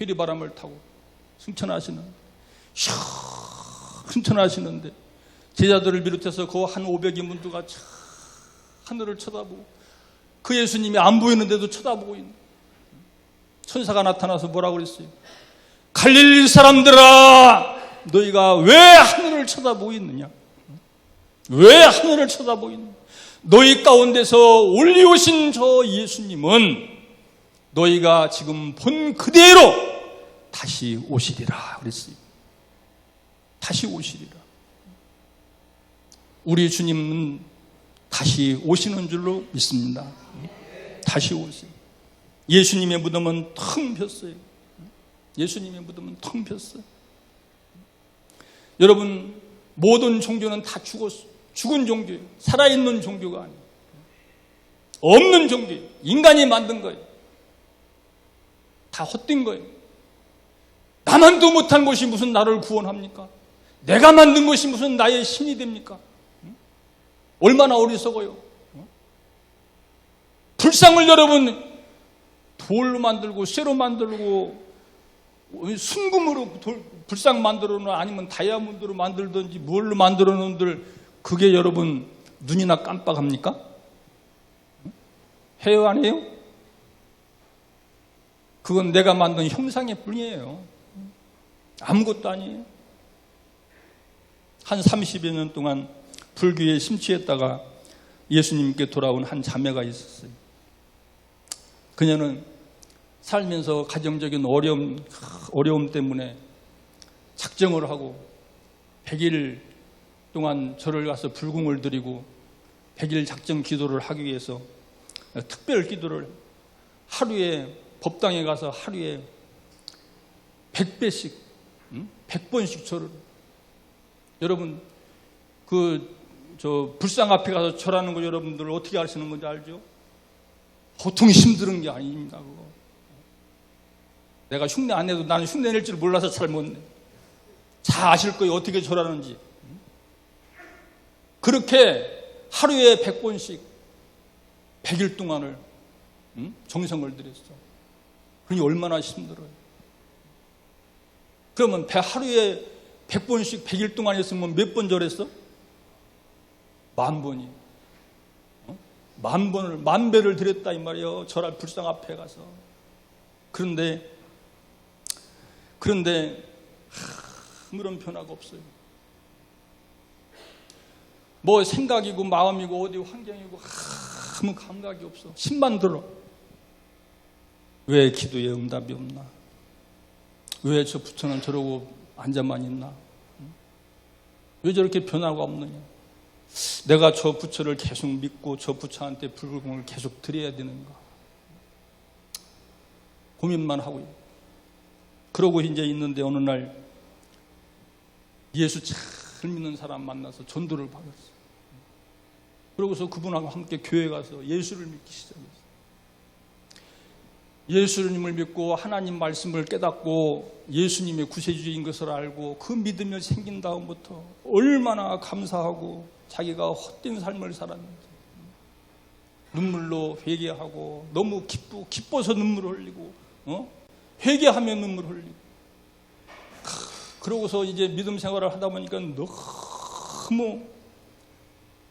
회리바람을 타고 승천하시는데 제자들을 비롯해서 그 한 500여 문두가 하늘을 쳐다보고 그 예수님이 안 보이는데도 쳐다보고 있는 천사가 나타나서 뭐라고 그랬어요? 갈릴리 사람들아, 너희가 왜 하늘을 쳐다보고 있느냐? 왜 하늘을 쳐다보고 있느냐? 너희 가운데서 올리오신 저 예수님은 너희가 지금 본 그대로 다시 오시리라 그랬어요. 다시 오시리라. 우리 주님은 다시 오시는 줄로 믿습니다. 다시 오세요. 예수님의 무덤은 텅 폈어요. 예수님의 무덤은 텅 폈어요. 여러분, 모든 종교는 다 죽었어요. 죽은 종교예요. 살아있는 종교가 아니에요. 없는 종교예요. 인간이 만든 거예요. 다 헛된 거예요. 나만도 못한 것이 무슨 나를 구원합니까? 내가 만든 것이 무슨 나의 신이 됩니까? 얼마나 어리석어요. 불상을 여러분 돌로 만들고 쇠로 만들고 순금으로 불상 만들어놓나 아니면 다이아몬드로 만들든지 뭘로 만들어놓은들 그게 여러분 눈이나 깜빡합니까? 해요 안 해요? 그건 내가 만든 형상일 뿐이에요. 아무것도 아니에요. 한 30여 년 동안 불교에 심취했다가 예수님께 돌아온 한 자매가 있었어요. 그녀는 살면서 가정적인 어려움 때문에 작정을 하고 100일 동안 절을 가서 불궁을 드리고 100일 작정 기도를 하기 위해서 특별 기도를 하루에 법당에 가서 하루에 100배씩 100번씩 절을. 여러분 불상 앞에 가서 절하는 거 여러분들 어떻게 하시는 건지 알죠? 보통 힘든 게 아닙니다. 그거. 내가 흉내 안 내도 나는 흉내 낼 줄 몰라서 잘 못 내. 잘 아실 거예요. 어떻게 절하는지. 그렇게 하루에 100번씩 100일 동안을 정성을 들였어. 그러니 얼마나 힘들어요. 그러면 하루에 100번씩 100일 동안 했으면 몇 번 절했어? 10,000번이. 10,000번을, 10,000배를 드렸다 이 말이에요. 절할 불상 앞에 가서. 그런데 아무런 변화가 없어요. 뭐 생각이고 마음이고 어디 환경이고 아무 감각이 없어. 힘만 들어. 왜 기도에 응답이 없나? 왜 저 부처는 저러고 앉아만 있나? 왜 저렇게 변화가 없느냐? 내가 저 부처를 계속 믿고 저 부처한테 불공을 계속 드려야 되는가? 고민만 하고 있고. 그러고 이제 있는데 어느 날 예수 잘 믿는 사람 만나서 전도를 받았어요. 그러고서 그분하고 함께 교회 가서 예수를 믿기 시작했어요. 예수님을 믿고 하나님 말씀을 깨닫고 예수님의 구세주인 것을 알고 그 믿음이 생긴 다음부터 얼마나 감사하고 자기가 헛된 삶을 살았는지 눈물로 회개하고 너무 기뻐서 눈물을 흘리고 회개하면 눈물을 흘리고 그러고서 이제 믿음 생활을 하다 보니까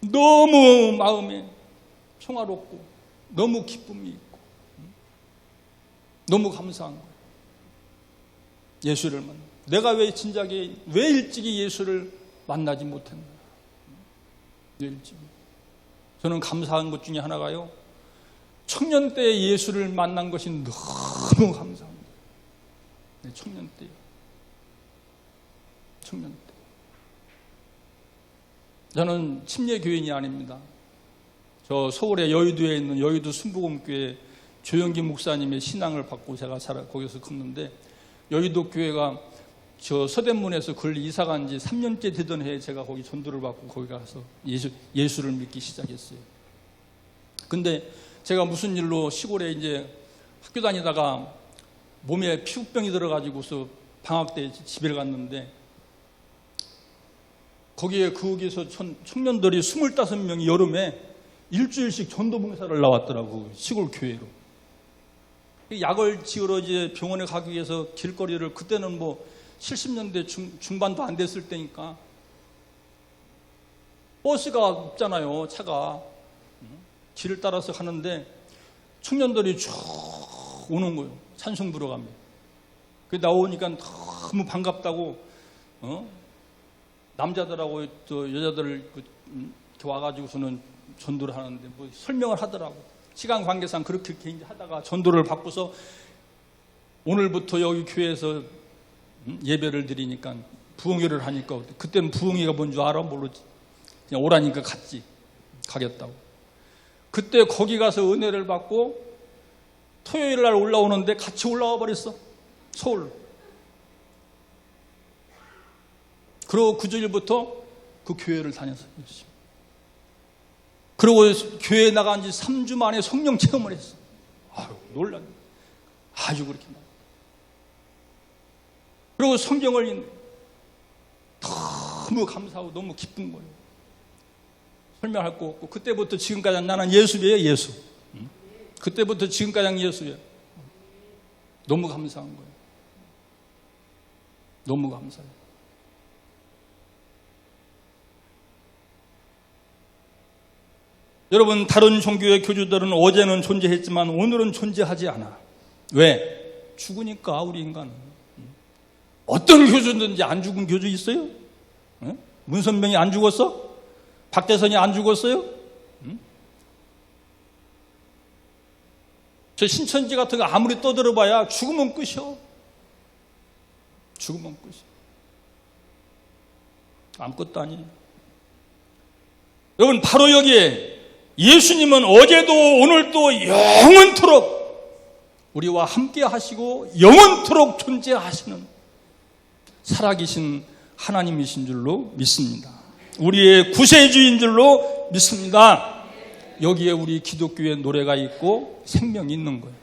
너무 마음에 평화롭고 너무 기쁨이 있고 너무 감사한 거예요. 예수를 만나. 내가 왜 일찍이 예수를 만나지 못했나? 왜 일찍이? 저는 감사한 것 중에 하나가요. 청년 때 예수를 만난 것이 너무 감사합니다. 네, 청년 때. 저는 침례교인이 아닙니다. 저 서울의 여의도에 있는 여의도 순복음교회 조영기 목사님의 신앙을 받고 제가 거기서 컸는데 여의도 교회가 저 서대문에서 그걸 이사 간 지 3년째 되던 해에 제가 거기 전도를 받고 거기 가서 예수를 믿기 시작했어요. 근데 제가 무슨 일로 시골에 이제 학교 다니다가 몸에 피부병이 들어가지고서 방학 때 집에 갔는데 거기서 청년들이 25명이 여름에 일주일씩 전도 봉사를 나왔더라고. 시골 교회로. 약을 지으러 이제 병원에 가기 위해서 길거리를 그때는 뭐 70년대 중반도 안 됐을 때니까 버스가 없잖아요. 차가. 길을 따라서 가는데 청년들이 쭉 오는 거예요. 찬송 부러 가면. 나오니까 너무 반갑다고 남자들하고 또 여자들 이렇게 와가지고서는 전도를 하는데 뭐 설명을 하더라고. 시간 관계상 그렇게 이제 하다가 전도를 받고서 오늘부터 여기 교회에서 예배를 드리니까 부흥회를 하니까 그때는 부흥회가 뭔 줄 알아? 모르지. 그냥 오라니까 갔지. 가겠다고. 그때 거기 가서 은혜를 받고 토요일 날 올라오는데 같이 올라와 버렸어. 서울로. 그리고 그 주일부터 그 교회를 다녔어요. 그리고 교회에 나간 지 3주 만에 성령 체험을 했어. 아유, 놀랐네. 아주 그렇게 많아. 그리고 성경을 읽는 너무 감사하고 너무 기쁜 거예요. 설명할 거 없고 그때부터 지금까지 나는 예수예요. 예수. 그때부터 지금까지 예수예요. 너무 감사한 거예요. 너무 감사해요. 여러분, 다른 종교의 교주들은 어제는 존재했지만 오늘은 존재하지 않아. 왜? 죽으니까 우리 인간은. 어떤 교주든지 안 죽은 교주 있어요? 문선명이 안 죽었어? 박대선이 안 죽었어요? 저 신천지 같은 거 아무리 떠들어봐야 죽으면 끝이요. 죽으면 끝이요. 아무것도 아니에요. 여러분, 바로 여기에 예수님은 어제도 오늘도 영원토록 우리와 함께 하시고 영원토록 존재하시는 살아계신 하나님이신 줄로 믿습니다. 우리의 구세주인 줄로 믿습니다. 여기에 우리 기독교의 노래가 있고 생명이 있는 거예요.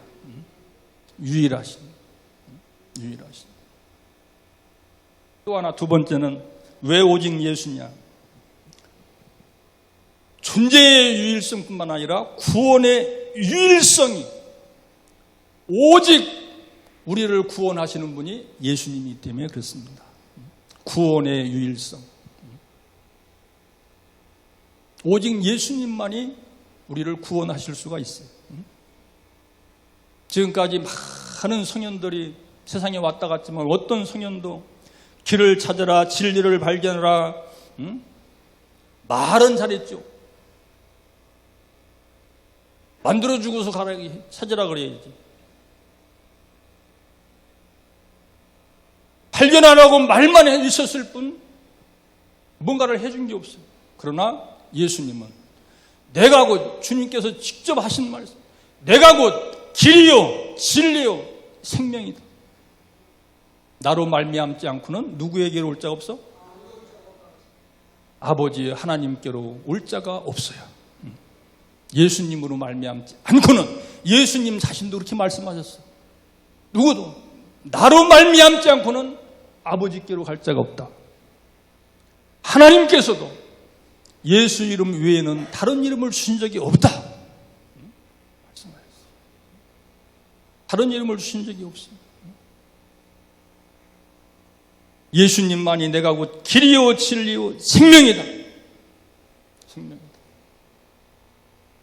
유일하신. 또 하나, 두 번째는 왜 오직 예수냐? 존재의 유일성뿐만 아니라 구원의 유일성이, 오직 우리를 구원하시는 분이 예수님이기 때문에 그렇습니다. 구원의 유일성. 오직 예수님만이 우리를 구원하실 수가 있어요. 지금까지 많은 성현들이 세상에 왔다 갔지만 어떤 성현도 길을 찾아라, 진리를 발견하라, 말은 잘했죠. 만들어주고서 가라, 찾으라 그래야지. 발견 안 하고 말만 해 있었을 뿐 뭔가를 해준 게 없어요. 그러나 예수님은 내가 곧, 주님께서 직접 하신 말씀, 내가 곧 길이요 진리요 생명이다. 나로 말미암지 않고는 누구에게로 올 자가 없어? 아버지 하나님께로 올 자가 없어요. 예수님으로 말미암지 않고는, 예수님 자신도 그렇게 말씀하셨어요. 누구도 나로 말미암지 않고는 아버지께로 갈 자가 없다. 하나님께서도 예수 이름 외에는 다른 이름을 주신 적이 없다. 말씀하셨어요. 다른 이름을 주신 적이 없습니다. 예수님만이 내가 곧 길이요 진리요 생명이다. 생명이다.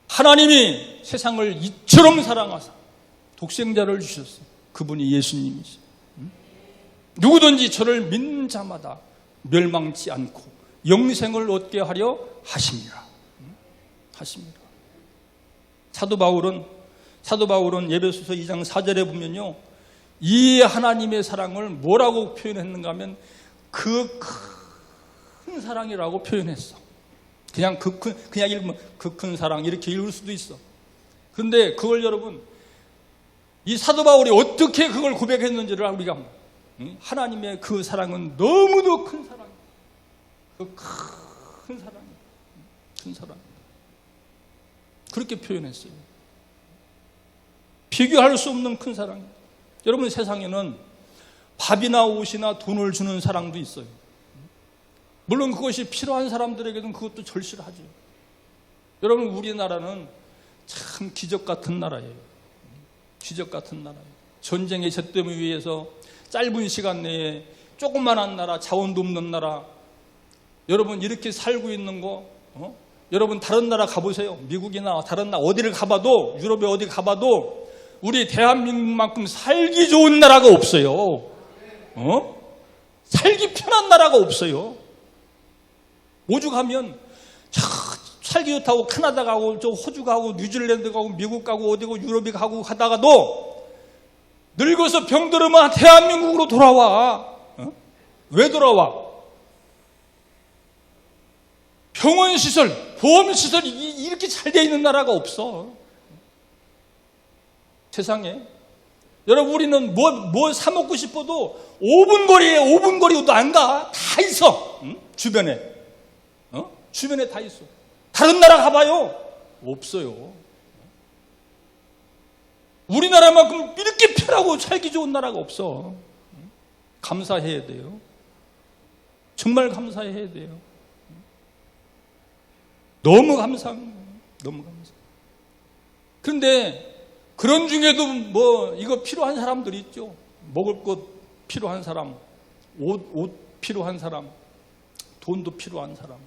하나님이 세상을 이처럼 사랑하사 독생자를 주셨어요. 그분이 예수님이시죠. 누구든지 저를 믿는 자마다 멸망치 않고 영생을 얻게 하려 하십니다. 하십니다. 사도 바울은 에베소서 2장 4절에 보면요, 이 하나님의 사랑을 뭐라고 표현했는가 하면 그 큰 사랑이라고 표현했어. 그냥 읽으면 그 큰 사랑 이렇게 읽을 수도 있어. 그런데 그걸 여러분, 이 사도 바울이 어떻게 그걸 고백했는지를 우리가, 하나님의 그 사랑은 너무도 큰 사랑, 그 큰 사랑, 큰 사랑, 그렇게 표현했어요. 비교할 수 없는 큰 사랑. 여러분, 세상에는 밥이나 옷이나 돈을 주는 사랑도 있어요. 물론 그것이 필요한 사람들에게는 그것도 절실하죠. 여러분, 우리나라는 참 기적 같은 나라예요. 기적 같은 나라예요. 전쟁의 잿더미 위에서 짧은 시간 내에 조그만한 나라, 자원도 없는 나라, 여러분 이렇게 살고 있는 거, 여러분 다른 나라 가보세요. 미국이나 다른 나라 어디를 가봐도, 유럽에 어디 가봐도 우리 대한민국만큼 살기 좋은 나라가 없어요. 살기 편한 나라가 없어요. 오죽하면 살기 좋다고 캐나다 가고 저 호주 가고 뉴질랜드 가고 미국 가고 어디고 유럽에 가고 하다가도 늙어서 병들으면 대한민국으로 돌아와. 왜 돌아와? 병원시설, 보험시설이 이렇게 잘 돼 있는 나라가 없어. 세상에. 여러분, 우리는 뭐 사 먹고 싶어도 5분 거리도 안 가. 다 있어. 주변에. 주변에 다 있어. 다른 나라 가봐요. 없어요. 우리나라만큼 이렇게 편하고 살기 좋은 나라가 없어. 감사해야 돼요. 정말 감사해야 돼요. 너무 감사합니다. 너무 감사. 그런데 그런 중에도 뭐 이거 필요한 사람들이 있죠. 먹을 것 필요한 사람, 옷 필요한 사람, 돈도 필요한 사람.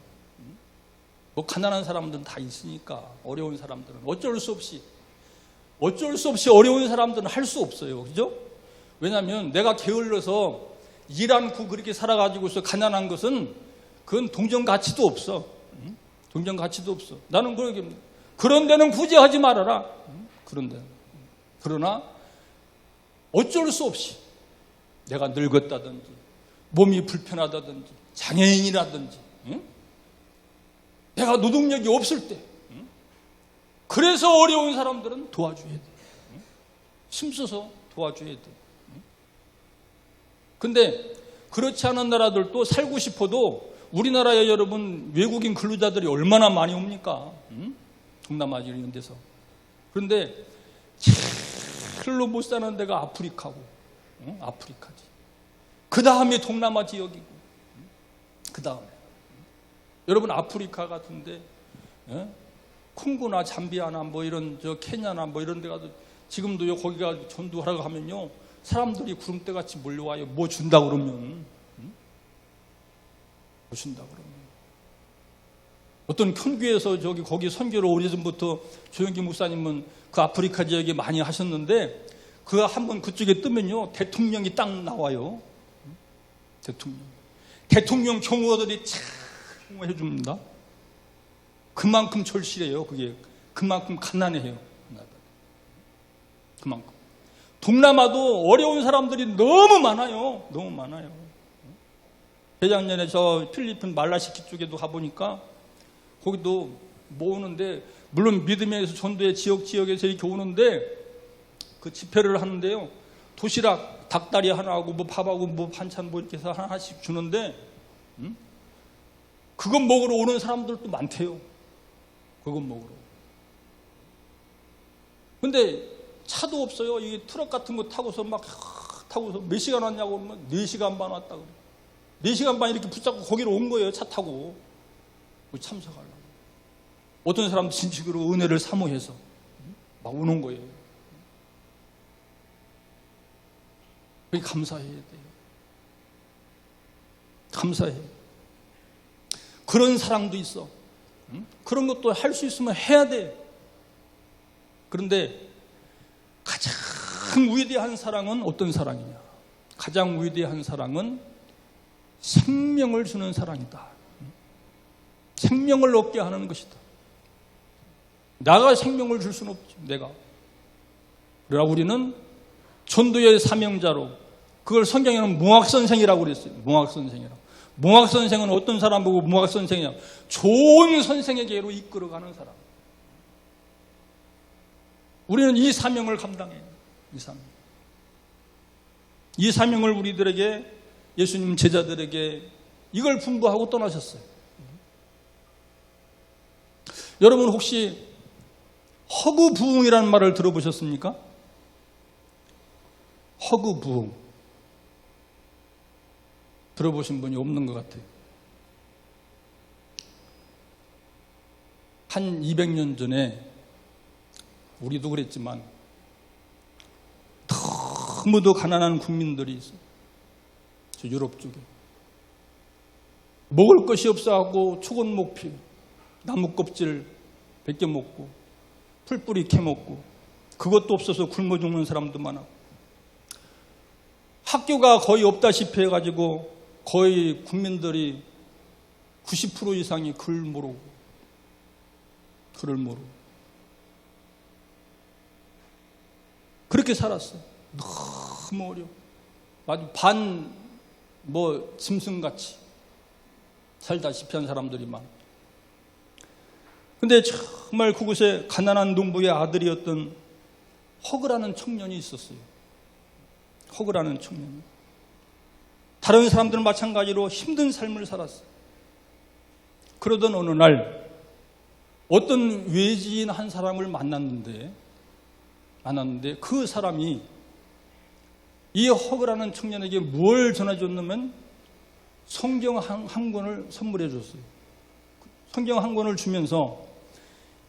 뭐 가난한 사람들은 다 있으니까. 어려운 사람들은 어쩔 수 없이 어려운 사람들은 할 수 없어요. 그죠? 왜냐하면 내가 게을러서 일 않고 그렇게 살아가지고서 가난한 것은 그건 동정 가치도 없어. 동정 가치도 없어. 나는 그렇게 그런 데는 굳이 하지 말아라. 그런 데는. 그러나 어쩔 수 없이 내가 늙었다든지 몸이 불편하다든지 장애인이라든지 내가 노동력이 없을 때 그래서 어려운 사람들은 도와줘야 돼. 힘써서 도와줘야 돼. 근데 그렇지 않은 나라들도 살고 싶어도 우리나라에 여러분 외국인 근로자들이 얼마나 많이 옵니까? 동남아시아 이런 데서. 그런데 제일로 못 사는 데가 아프리카고, 아프리카지. 그 다음에 동남아 지역이고, 그 다음에. 여러분 아프리카 같은데, 콩고나 잠비아나 뭐 이런 케냐나 뭐 이런 데 가도 지금도 거기가 전도하라고 하면요, 사람들이 구름대 같이 몰려와요. 뭐 준다 그러면, 뭐 준다 그러면. 어떤 큰 교회에서 거기 선교를 오래전부터 조영기 목사님은 그 아프리카 지역에 많이 하셨는데 그가 한번 그쪽에 뜨면요 대통령이 딱 나와요. 대통령 경호원들이 참 해줍니다. 그만큼 절실해요. 그게 그만큼 가난해요. 그만큼. 동남아도 어려운 사람들이 너무 많아요. 너무 많아요. 재작년에 저 필리핀 말라시키 쪽에도 가보니까 거기도 모으는데 물론 믿음에서 전도의 지역에서 이렇게 오는데 그 집회를 하는데요. 도시락 닭다리 하나하고 뭐 밥하고 뭐 반찬 뭐 이렇게 해서 하나씩 주는데 그것 먹으러 오는 사람들도 많대요. 그것 먹으러. 근데 차도 없어요. 이 트럭 같은 거 타고서 몇 시간 왔냐고 그러면 4시간 반 왔다 그래. 4시간 반 이렇게 붙잡고 거기로 온 거예요. 차 타고. 참석하려고. 어떤 사람도 진식으로 은혜를 사모해서 막 오는 거예요. 그게 감사해야 돼요. 감사해. 그런 사랑도 있어. 그런 것도 할 수 있으면 해야 돼. 그런데 가장 위대한 사랑은 어떤 사랑이냐? 가장 위대한 사랑은 생명을 주는 사랑이다. 생명을 얻게 하는 것이다. 나가 생명을 줄 수는 없죠. 내가. 그러나 우리는 전도의 사명자로 그걸 성경에는 몽학선생이라고 그랬어요. 몽학선생이라고. 몽학선생은 어떤 사람 보고 몽학선생이냐? 좋은 선생에게로 이끌어가는 사람. 우리는 이 사명을 감당해요. 이 사명을 우리들에게 예수님 제자들에게 이걸 분부하고 떠나셨어요. 여러분 혹시 허구부흥이라는 말을 들어보셨습니까? 허구부흥. 들어보신 분이 없는 것 같아요. 한 200년 전에 우리도 그랬지만 너무도 가난한 국민들이 있어요. 저 유럽 쪽에. 먹을 것이 없어하고 초건목필, 나무 껍질 벗겨 먹고 풀뿌리 캐먹고 그것도 없어서 굶어 죽는 사람도 많았고 학교가 거의 없다시피 해가지고 거의 국민들이 90% 이상이 글을 모르고 그렇게 살았어요. 너무 어려워. 아주 짐승같이 살다시피 한 사람들이 많아. 근데 정말 그곳에 가난한 농부의 아들이었던 허그라는 청년이 있었어요. 허그라는 청년. 다른 사람들은 마찬가지로 힘든 삶을 살았어요. 그러던 어느 날 어떤 외지인 한 사람을 만났는데 그 사람이 이 허그라는 청년에게 뭘 전해줬냐면 성경 한 권을 선물해 줬어요. 성경 한 권을 주면서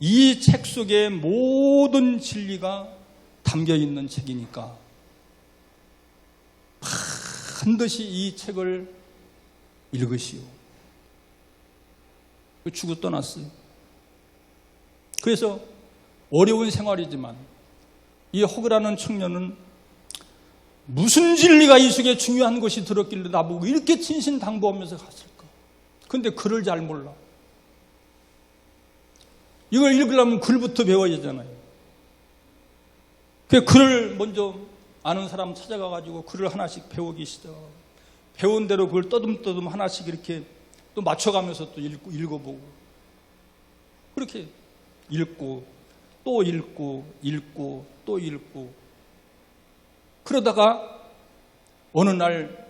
이 책 속에 모든 진리가 담겨 있는 책이니까 반드시 이 책을 읽으시오. 주고 떠났어요. 그래서 어려운 생활이지만 이 허그라는 청년은 무슨 진리가 이 속에 중요한 것이 들었길래 나보고 이렇게 진신당부하면서 갔을까? 근데 글을 잘 몰라. 이걸 읽으려면 글부터 배워야 되잖아요. 그 글을 먼저 아는 사람 찾아가가지고 글을 하나씩 배우기 시작하고, 배운 대로 그걸 떠듬떠듬 하나씩 이렇게 또 맞춰가면서 또 읽어보고, 그렇게 읽고 또 읽고 읽고 또 읽고, 그러다가 어느 날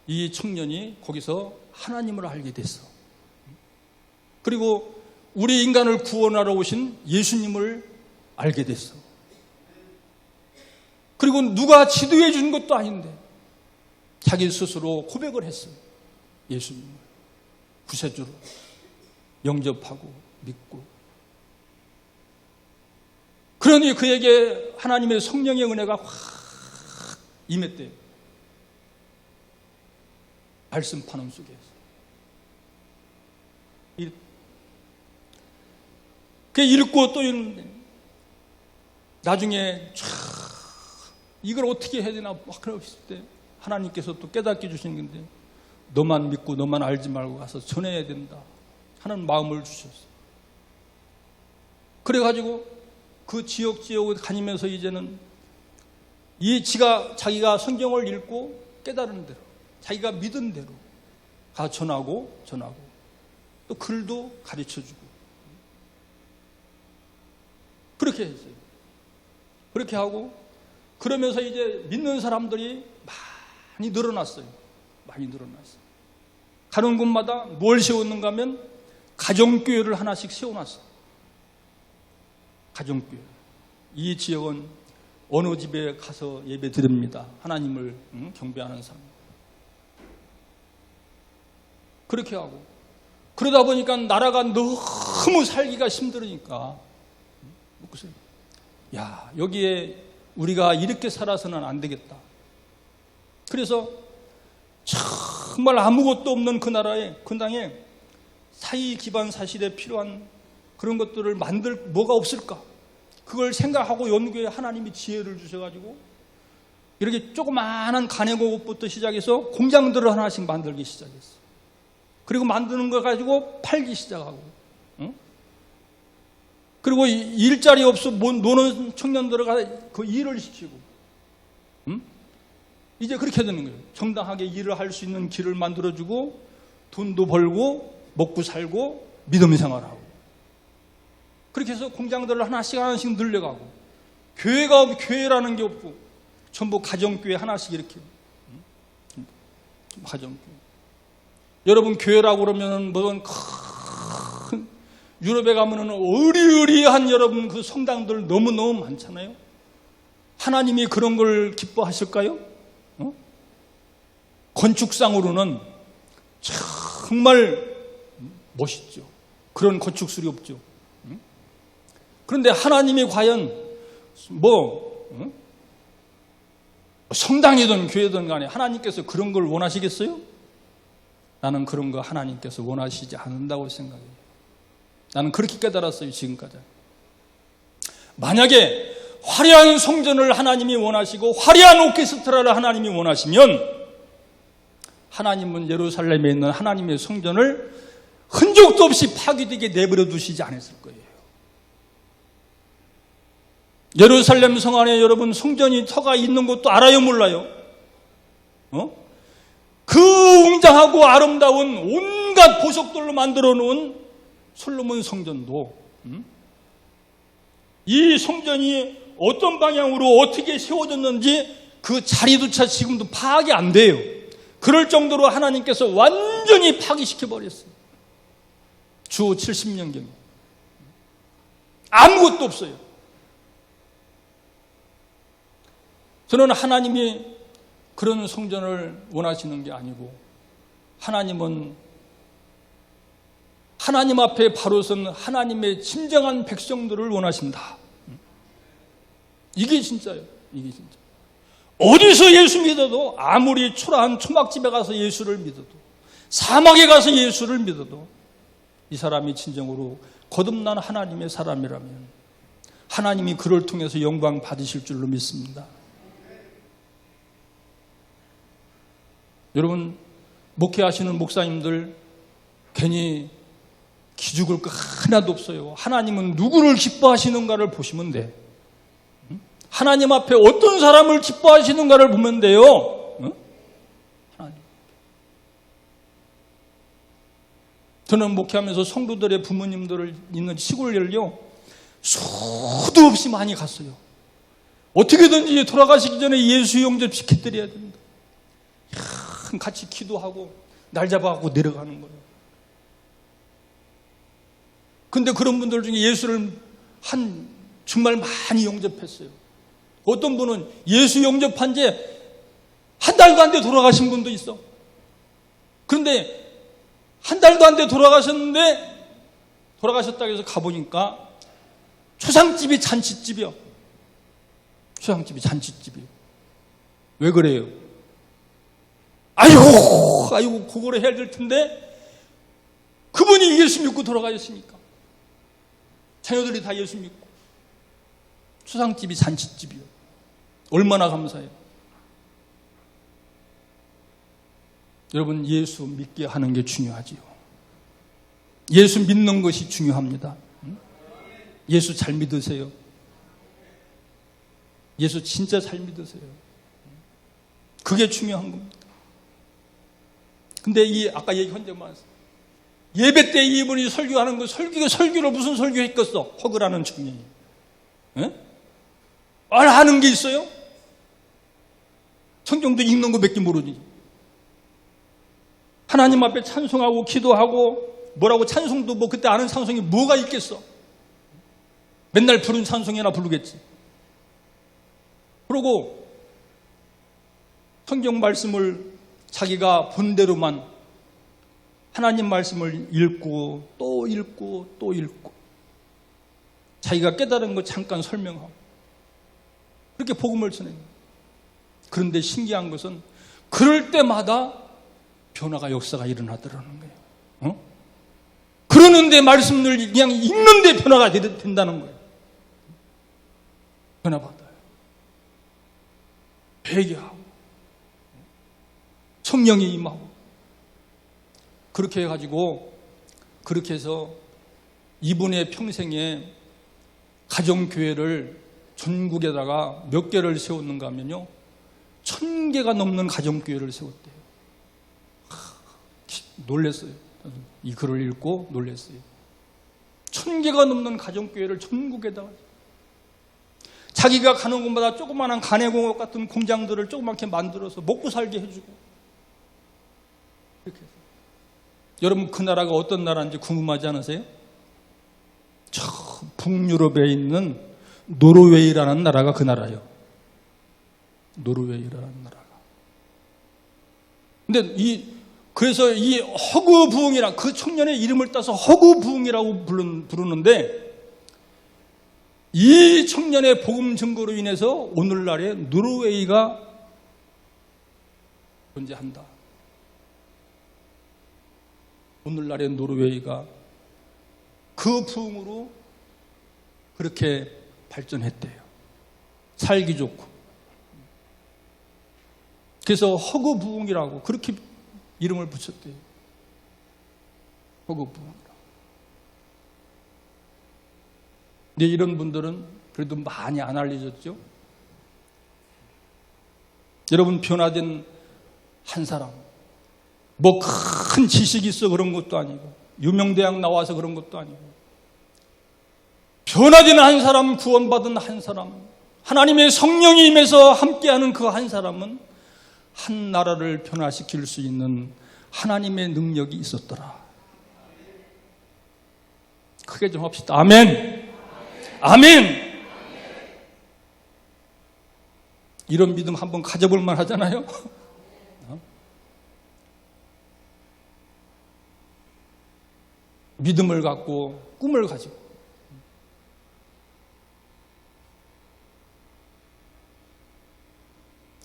이 청년이 거기서 하나님을 알게 됐어. 그리고 우리 인간을 구원하러 오신 예수님을 알게 됐어. 그리고 누가 지도해 준 것도 아닌데 자기 스스로 고백을 했어요. 예수님을 구세주로 영접하고 믿고. 그러니 그에게 하나님의 성령의 은혜가 확 임했대요. 말씀판음 속에서. 그 읽고 또 읽는데 나중에 이걸 어떻게 해야 되나 막 그러실 때 하나님께서 또 깨닫게 주시는 건데, 너만 믿고 너만 알지 말고 가서 전해야 된다 하는 마음을 주셨어요. 그래가지고 그 지역을 다니면서 이제는 자기가 성경을 읽고 깨달은 대로, 자기가 믿은 대로 가 전하고 또 글도 가르쳐주고 그렇게 했어요. 그렇게 하고 그러면서 이제 믿는 사람들이 많이 늘어났어요. 많이 늘어났어요. 가는 곳마다 뭘 세웠는가 하면 가정교회를 하나씩 세워놨어요. 가정교회. 이 지역은 어느 집에 가서 예배 드립니다. 하나님을 경배하는 사람. 그렇게 하고 그러다 보니까 나라가 너무 살기가 힘들으니까 야, 여기에 우리가 이렇게 살아서는 안 되겠다. 그래서 정말 아무것도 없는 그 나라에, 그 땅에 사회 기반 사실에 필요한 그런 것들을 뭐가 없을까? 그걸 생각하고 연구에 하나님이 지혜를 주셔가지고 이렇게 조그마한 가내공업부터 시작해서 공장들을 하나씩 만들기 시작했어요. 그리고 만드는 걸 가지고 팔기 시작하고, 응? 그리고 일자리 없어 노는 청년들을 그 일을 시키고, 응? 이제 그렇게 되는 거예요. 정당하게 일을 할 수 있는 길을 만들어주고 돈도 벌고 먹고 살고 믿음 생활하고, 그렇게 해서 공장들을 하나씩 늘려가고, 교회라는 게 없고 전부 가정교회 하나씩 이렇게, 가정교회. 여러분 교회라고 그러면은 무슨 큰 유럽에 가면은 어리어리한 여러분 그 성당들 너무너무 많잖아요. 하나님이 그런 걸 기뻐하실까요? 건축상으로는 정말 멋있죠. 그런 건축술이 없죠. 그런데 하나님이 과연 성당이든 교회든 간에 하나님께서 그런 걸 원하시겠어요? 나는 그런 거 하나님께서 원하시지 않는다고 생각해요. 나는 그렇게 깨달았어요, 지금까지. 만약에 화려한 성전을 하나님이 원하시고 화려한 오케스트라를 하나님이 원하시면 하나님은 예루살렘에 있는 하나님의 성전을 흔적도 없이 파괴되게 내버려 두시지 않았을 거예요. 예루살렘 성 안에 여러분 성전이 터가 있는 것도 알아요, 몰라요? 그 웅장하고 아름다운 온갖 보석들로 만들어 놓은 솔로몬 성전도 이 성전이 어떤 방향으로 어떻게 세워졌는지 그 자리조차 지금도 파악이 안 돼요. 그럴 정도로 하나님께서 완전히 파괴시켜버렸어요. 주 70년경에. 아무것도 없어요. 저는 하나님이 그런 성전을 원하시는 게 아니고, 하나님은 하나님 앞에 바로 선 하나님의 진정한 백성들을 원하신다. 이게 진짜예요. 이게 진짜. 어디서 예수 믿어도, 아무리 초라한 초막집에 가서 예수를 믿어도, 사막에 가서 예수를 믿어도 이 사람이 진정으로 거듭난 하나님의 사람이라면 하나님이 그를 통해서 영광 받으실 줄로 믿습니다. 여러분, 목회하시는 목사님들 괜히 기죽을 거 하나도 없어요. 하나님은 누구를 기뻐하시는가를 보시면 돼. 하나님 앞에 어떤 사람을 기뻐하시는가를 보면 돼요. 하나님. 저는 목회하면서 성도들의 부모님들을 있는 시골을요, 수도 없이 많이 갔어요. 어떻게든지 돌아가시기 전에 예수 영접 시켜드려야 된다. 같이 기도하고 날 잡아갖고 내려가는 거예요. 근데 그런 분들 중에 예수를 정말 많이 영접했어요. 어떤 분은 예수 영접한 지 한 달도 안 돼 돌아가신 분도 있어. 그런데 한 달도 안 돼 돌아가셨는데, 돌아가셨다고 해서 가보니까 초상집이 잔치집이요. 초상집이 잔치집이요. 왜 그래요? 아이고, 그거를 해야 될 텐데, 그분이 예수 믿고 돌아가셨으니까. 자녀들이 다 예수 믿고. 초상집이 잔치집이요. 얼마나 감사해요. 여러분, 예수 믿게 하는 게 중요하지요. 예수 믿는 것이 중요합니다. 예수 잘 믿으세요. 예수 진짜 잘 믿으세요. 그게 중요한 겁니다. 근데 아까 얘기한 적 많았어요. 예배 때 이분이 설교하는 거, 설교를 무슨 설교했겠어? 허그라는 청년이. 하는 게 있어요? 성경도 읽는 거 밖에 모르지. 하나님 앞에 찬송하고 기도하고 뭐라고 찬송도 뭐 그때 아는 찬송이 뭐가 있겠어? 맨날 부른 찬송이나 부르겠지. 그러고 성경 말씀을 자기가 본 대로만 하나님 말씀을 읽고 또 읽고 또 읽고 자기가 깨달은 거 잠깐 설명하고 그렇게 복음을 전해요. 그런데 신기한 것은 그럴 때마다 변화가 역사가 일어나더라는 거예요. 그러는데 말씀을 그냥 읽는데 변화가 된다는 거예요. 변화받아요. 회개하고 성령이 임하고 그렇게 해가지고 그렇게 해서 이분의 평생에 가정교회를 전국에다가 몇 개를 세웠는가 하면요 1000개가 넘는 가정교회를 세웠대요. 놀랐어요. 이 글을 읽고 놀랐어요. 1000개가 넘는 가정교회를 전국에다가 자기가 가는 곳마다 조그마한 가내공업 같은 공장들을 조그맣게 만들어서 먹고 살게 해주고 이렇게 해서. 여러분 그 나라가 어떤 나라인지 궁금하지 않으세요? 저 북유럽에 있는 노르웨이라는 나라가 그 나라예요. 노르웨이라는 나라가. 근데 그래서 이 허그부흥이라 그 청년의 이름을 따서 허그부흥이라고 부르는데 이 청년의 복음 증거로 인해서 오늘날의 노르웨이가 존재한다. 오늘날의 노르웨이가 그 부흥으로 그렇게 발전했대요. 살기 좋고. 그래서 허그부흥이라고 그렇게 이름을 붙였대요. 허그부흥이라고. 근데 이런 분들은 그래도 많이 안 알려졌죠. 여러분 변화된 한 사람 뭐 큰 지식이 있어 그런 것도 아니고 유명대학 나와서 그런 것도 아니고 변화된 한 사람, 구원받은 한 사람, 하나님의 성령이 임해서 함께하는 그 한 사람은 한 나라를 변화시킬 수 있는 하나님의 능력이 있었더라. 크게 좀 합시다. 아멘. 아멘. 이런 믿음 한번 가져볼 만 하잖아요. 믿음을 갖고 꿈을 가지고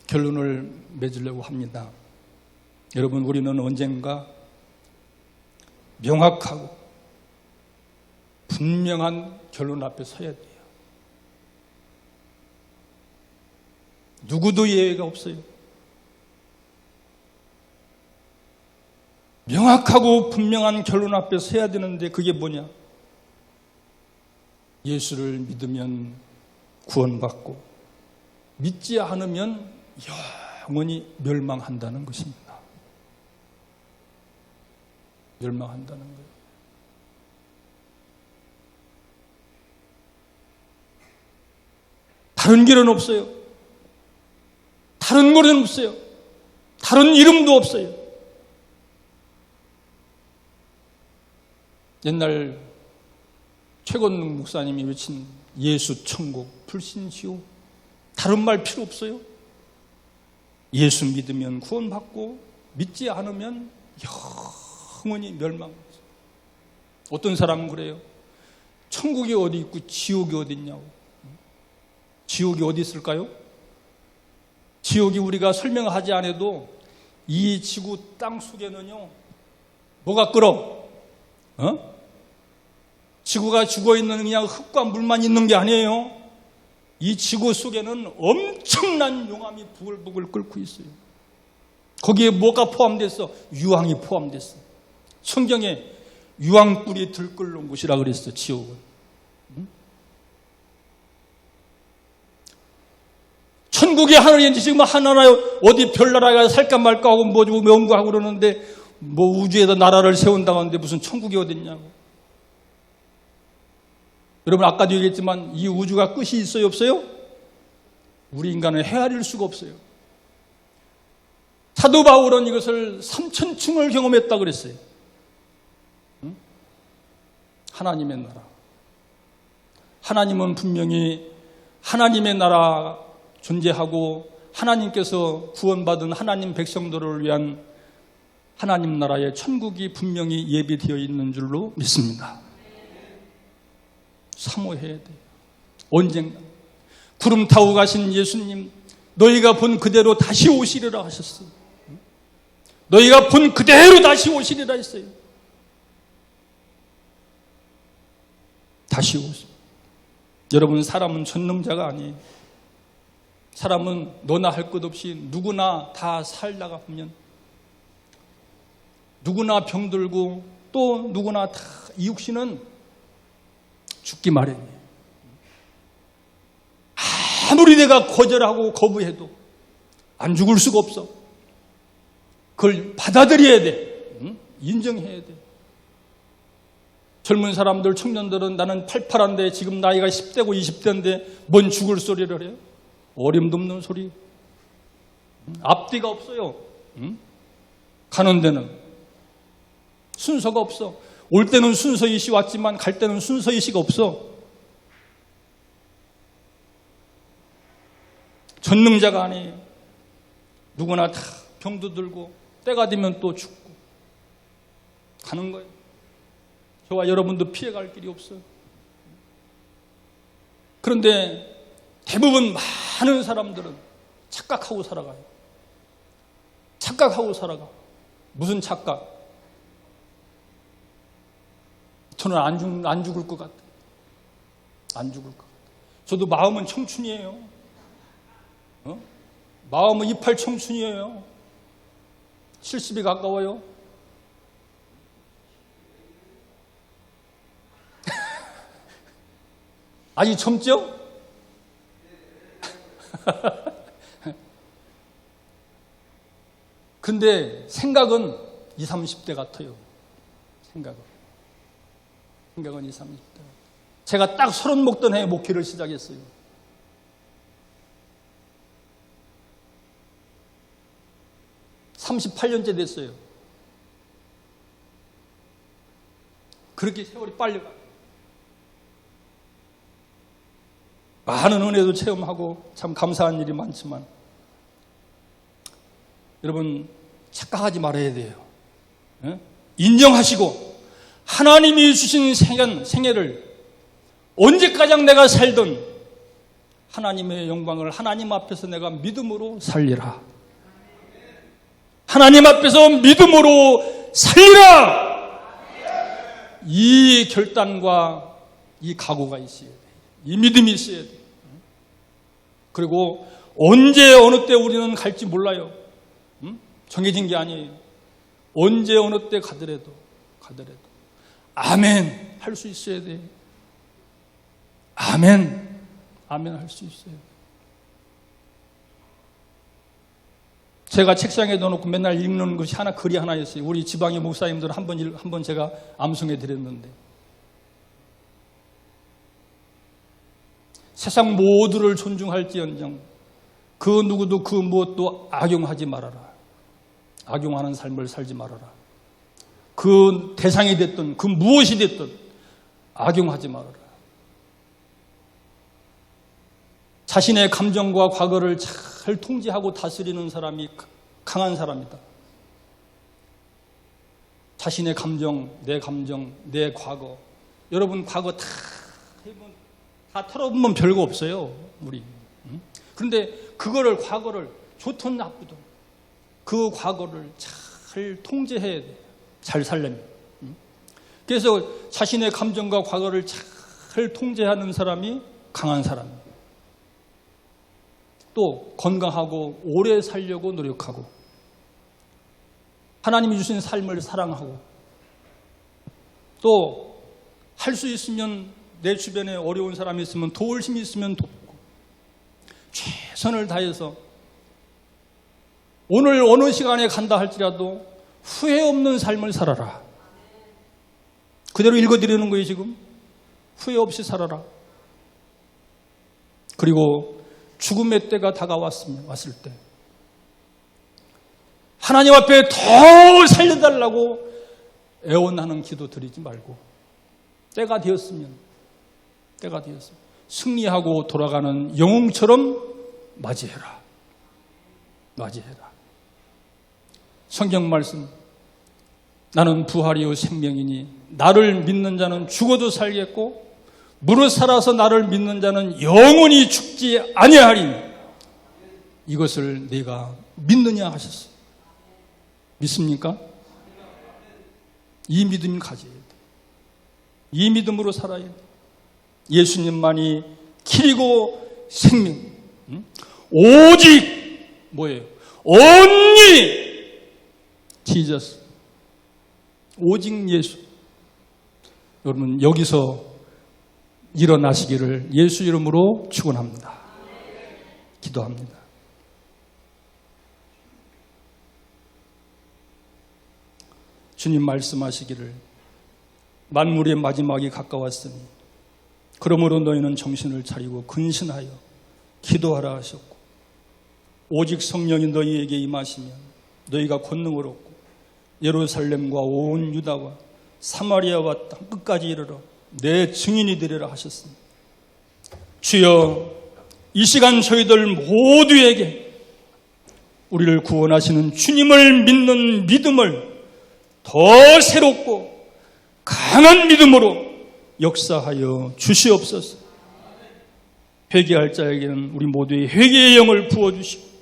결론을 맺으려고 합니다. 여러분 우리는 언젠가 명확하고 분명한 결론 앞에 서야 돼요. 누구도 예외가 없어요. 명확하고 분명한 결론 앞에 서야 되는데 그게 뭐냐? 예수를 믿으면 구원받고 믿지 않으면 영원히 멸망한다는 것입니다. 멸망한다는 거예요. 다른 길은 없어요. 다른 거리는 없어요. 다른 이름도 없어요. 옛날 최건능 목사님이 외친 예수 천국 불신지옥, 다른 말 필요 없어요. 예수 믿으면 구원받고 믿지 않으면 영원히 멸망하죠. 어떤 사람은 그래요. 천국이 어디 있고 지옥이 어디 있냐고. 지옥이 어디 있을까요? 지옥이 우리가 설명하지 않아도 이 지구 땅 속에는요, 뭐가 끓어? 지구가 죽어있는 그냥 흙과 물만 있는 게 아니에요. 이 지구 속에는 엄청난 용암이 부글부글 끓고 있어요. 거기에 뭐가 포함됐어? 유황이 포함됐어. 성경에 유황불이 들끓는 곳이라 그랬어, 지옥은. 천국의 하늘이 지금 하나나요? 어디 별나라에 살까 말까 하고 뭐 연구하고 그러는데 뭐 우주에다 나라를 세운다고 하는데 무슨 천국이 어딨냐고. 여러분 아까도 얘기했지만 이 우주가 끝이 있어요, 없어요? 우리 인간은 헤아릴 수가 없어요. 사도 바울은 이것을 3000층을 경험했다 그랬어요. 하나님의 나라. 하나님은 분명히 하나님의 나라 존재하고 하나님께서 구원받은 하나님 백성들을 위한 하나님 나라의 천국이 분명히 예비되어 있는 줄로 믿습니다. 사모해야 돼요. 언젠가 구름 타고 가신 예수님, 너희가 본 그대로 다시 오시리라 하셨어요. 너희가 본 그대로 다시 오시리라 했어요. 다시 오십니다. 여러분, 사람은 전능자가 아니에요. 사람은 너나 할 것 없이 누구나 다 살다가 보면 누구나 병들고 또 누구나 다 이 육신은 죽기 마련이에요. 아무리 내가 거절하고 거부해도 안 죽을 수가 없어. 그걸 받아들여야 돼. 인정해야 돼. 젊은 사람들, 청년들은 나는 팔팔한데 지금 나이가 10대고 20대인데 뭔 죽을 소리를 해요? 어림도 없는 소리. 앞뒤가 없어요. 가는 데는 순서가 없어. 올 때는 순서이시 왔지만 갈 때는 순서이시가 없어. 전능자가 아니에요. 누구나 다 병도 들고 때가 되면 또 죽고 가는 거예요. 저와 여러분도 피해갈 길이 없어요. 그런데 대부분 많은 사람들은 착각하고 살아가요. 착각하고 살아가. 무슨 착각? 저는 안 죽을 것 같아요. 안 죽을 것 같아요. 저도 마음은 청춘이에요. 마음은 이팔 청춘이에요. 70이 가까워요. 아직 젊죠? 근데 생각은 20, 30대 같아요. 생각은 20, 30대. 제가 딱 30 먹던 해에 목회를 시작했어요. (38년째) 됐어요. 그렇게 세월이 빨리 가요. 많은 은혜도 체험하고 참 감사한 일이 많지만 여러분 착각하지 말아야 돼요. 인정하시고 하나님이 주신 생애를 언제까지 내가 살든 하나님의 영광을 하나님 앞에서 내가 믿음으로 살리라. 하나님 앞에서 믿음으로 살리라. 이 결단과 이 각오가 있어야 돼요. 이 믿음이 있어야 돼요. 그리고 언제 어느 때 우리는 갈지 몰라요. 정해진 게 아니에요. 언제 어느 때 가더라도 아멘 할 수 있어야 돼요. 아멘 할 수 있어요. 제가 책상에 넣어놓고 맨날 읽는 것이 글이 하나였어요. 우리 지방의 목사님들 한번 제가 암송해 드렸는데, 세상 모두를 존중할지언정 그 누구도 그 무엇도 악용하지 말아라. 악용하는 삶을 살지 말아라. 그 대상이 됐든 그 무엇이 됐든 악용하지 말아라. 자신의 감정과 과거를 잘 통제하고 다스리는 사람이 강한 사람이다. 자신의 감정, 내 과거. 여러분 과거 다 털어보면 별거 없어요. 우리. 그런데 과거를 좋든 나쁘든 그 과거를 잘 통제해야 돼요. 잘 살려면. 그래서 자신의 감정과 과거를 잘 통제하는 사람이 강한 사람입니다. 또 건강하고 오래 살려고 노력하고 하나님이 주신 삶을 사랑하고 또 할 수 있으면 내 주변에 어려운 사람이 있으면 도울 힘이 있으면 돕고 최선을 다해서 오늘 어느 시간에 간다 할지라도 후회 없는 삶을 살아라. 그대로 읽어드리는 거예요. 지금 후회 없이 살아라. 그리고 죽음의 때가 왔을 때 하나님 앞에 더 살려달라고 애원하는 기도 드리지 말고 때가 되었으면 승리하고 돌아가는 영웅처럼 맞이해라. 성경 말씀, 나는 부활이요 생명이니 나를 믿는 자는 죽어도 살겠고 무릇 살아서 나를 믿는 자는 영원히 죽지 아니하리니 이것을 네가 믿느냐 하셨어요. 믿습니까? 이 믿음 가져야 돼. 이 믿음으로 살아야 돼. 예수님만이 길이고 생명. 오직 뭐예요? only Jesus. 오직 예수. 여러분 여기서 일어나시기를 예수 이름으로 축원합니다. 기도합니다. 주님 말씀하시기를 만물의 마지막이 가까웠으니 그러므로 너희는 정신을 차리고 근신하여 기도하라 하셨고 오직 성령이 너희에게 임하시면 너희가 권능을 얻고 예루살렘과 온 유다와 사마리아와 땅 끝까지 이르러 내 증인이 되리라 하셨습니다. 주여 이 시간 저희들 모두에게 우리를 구원하시는 주님을 믿는 믿음을 더 새롭고 강한 믿음으로 역사하여 주시옵소서. 회개할 자에게는 우리 모두의 회개의 영을 부어주시고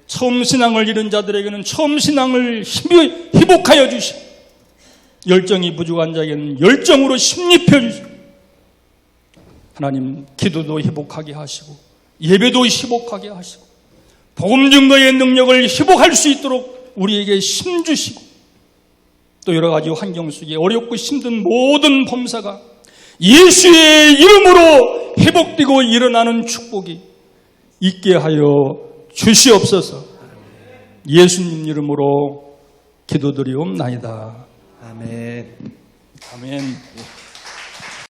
처음 신앙을 잃은 자들에게는 처음 신앙을 회복하여 주시고 열정이 부족한 자에게는 열정으로 심립해 주시고 하나님 기도도 회복하게 하시고 예배도 회복하게 하시고 복음 증거의 능력을 회복할 수 있도록 우리에게 힘 주시고 또 여러 가지 환경 속에 어렵고 힘든 모든 범사가 예수의 이름으로 회복되고 일어나는 축복이 있게 하여 주시옵소서. 예수님 이름으로 기도드리옵나이다. 아멘. 아멘.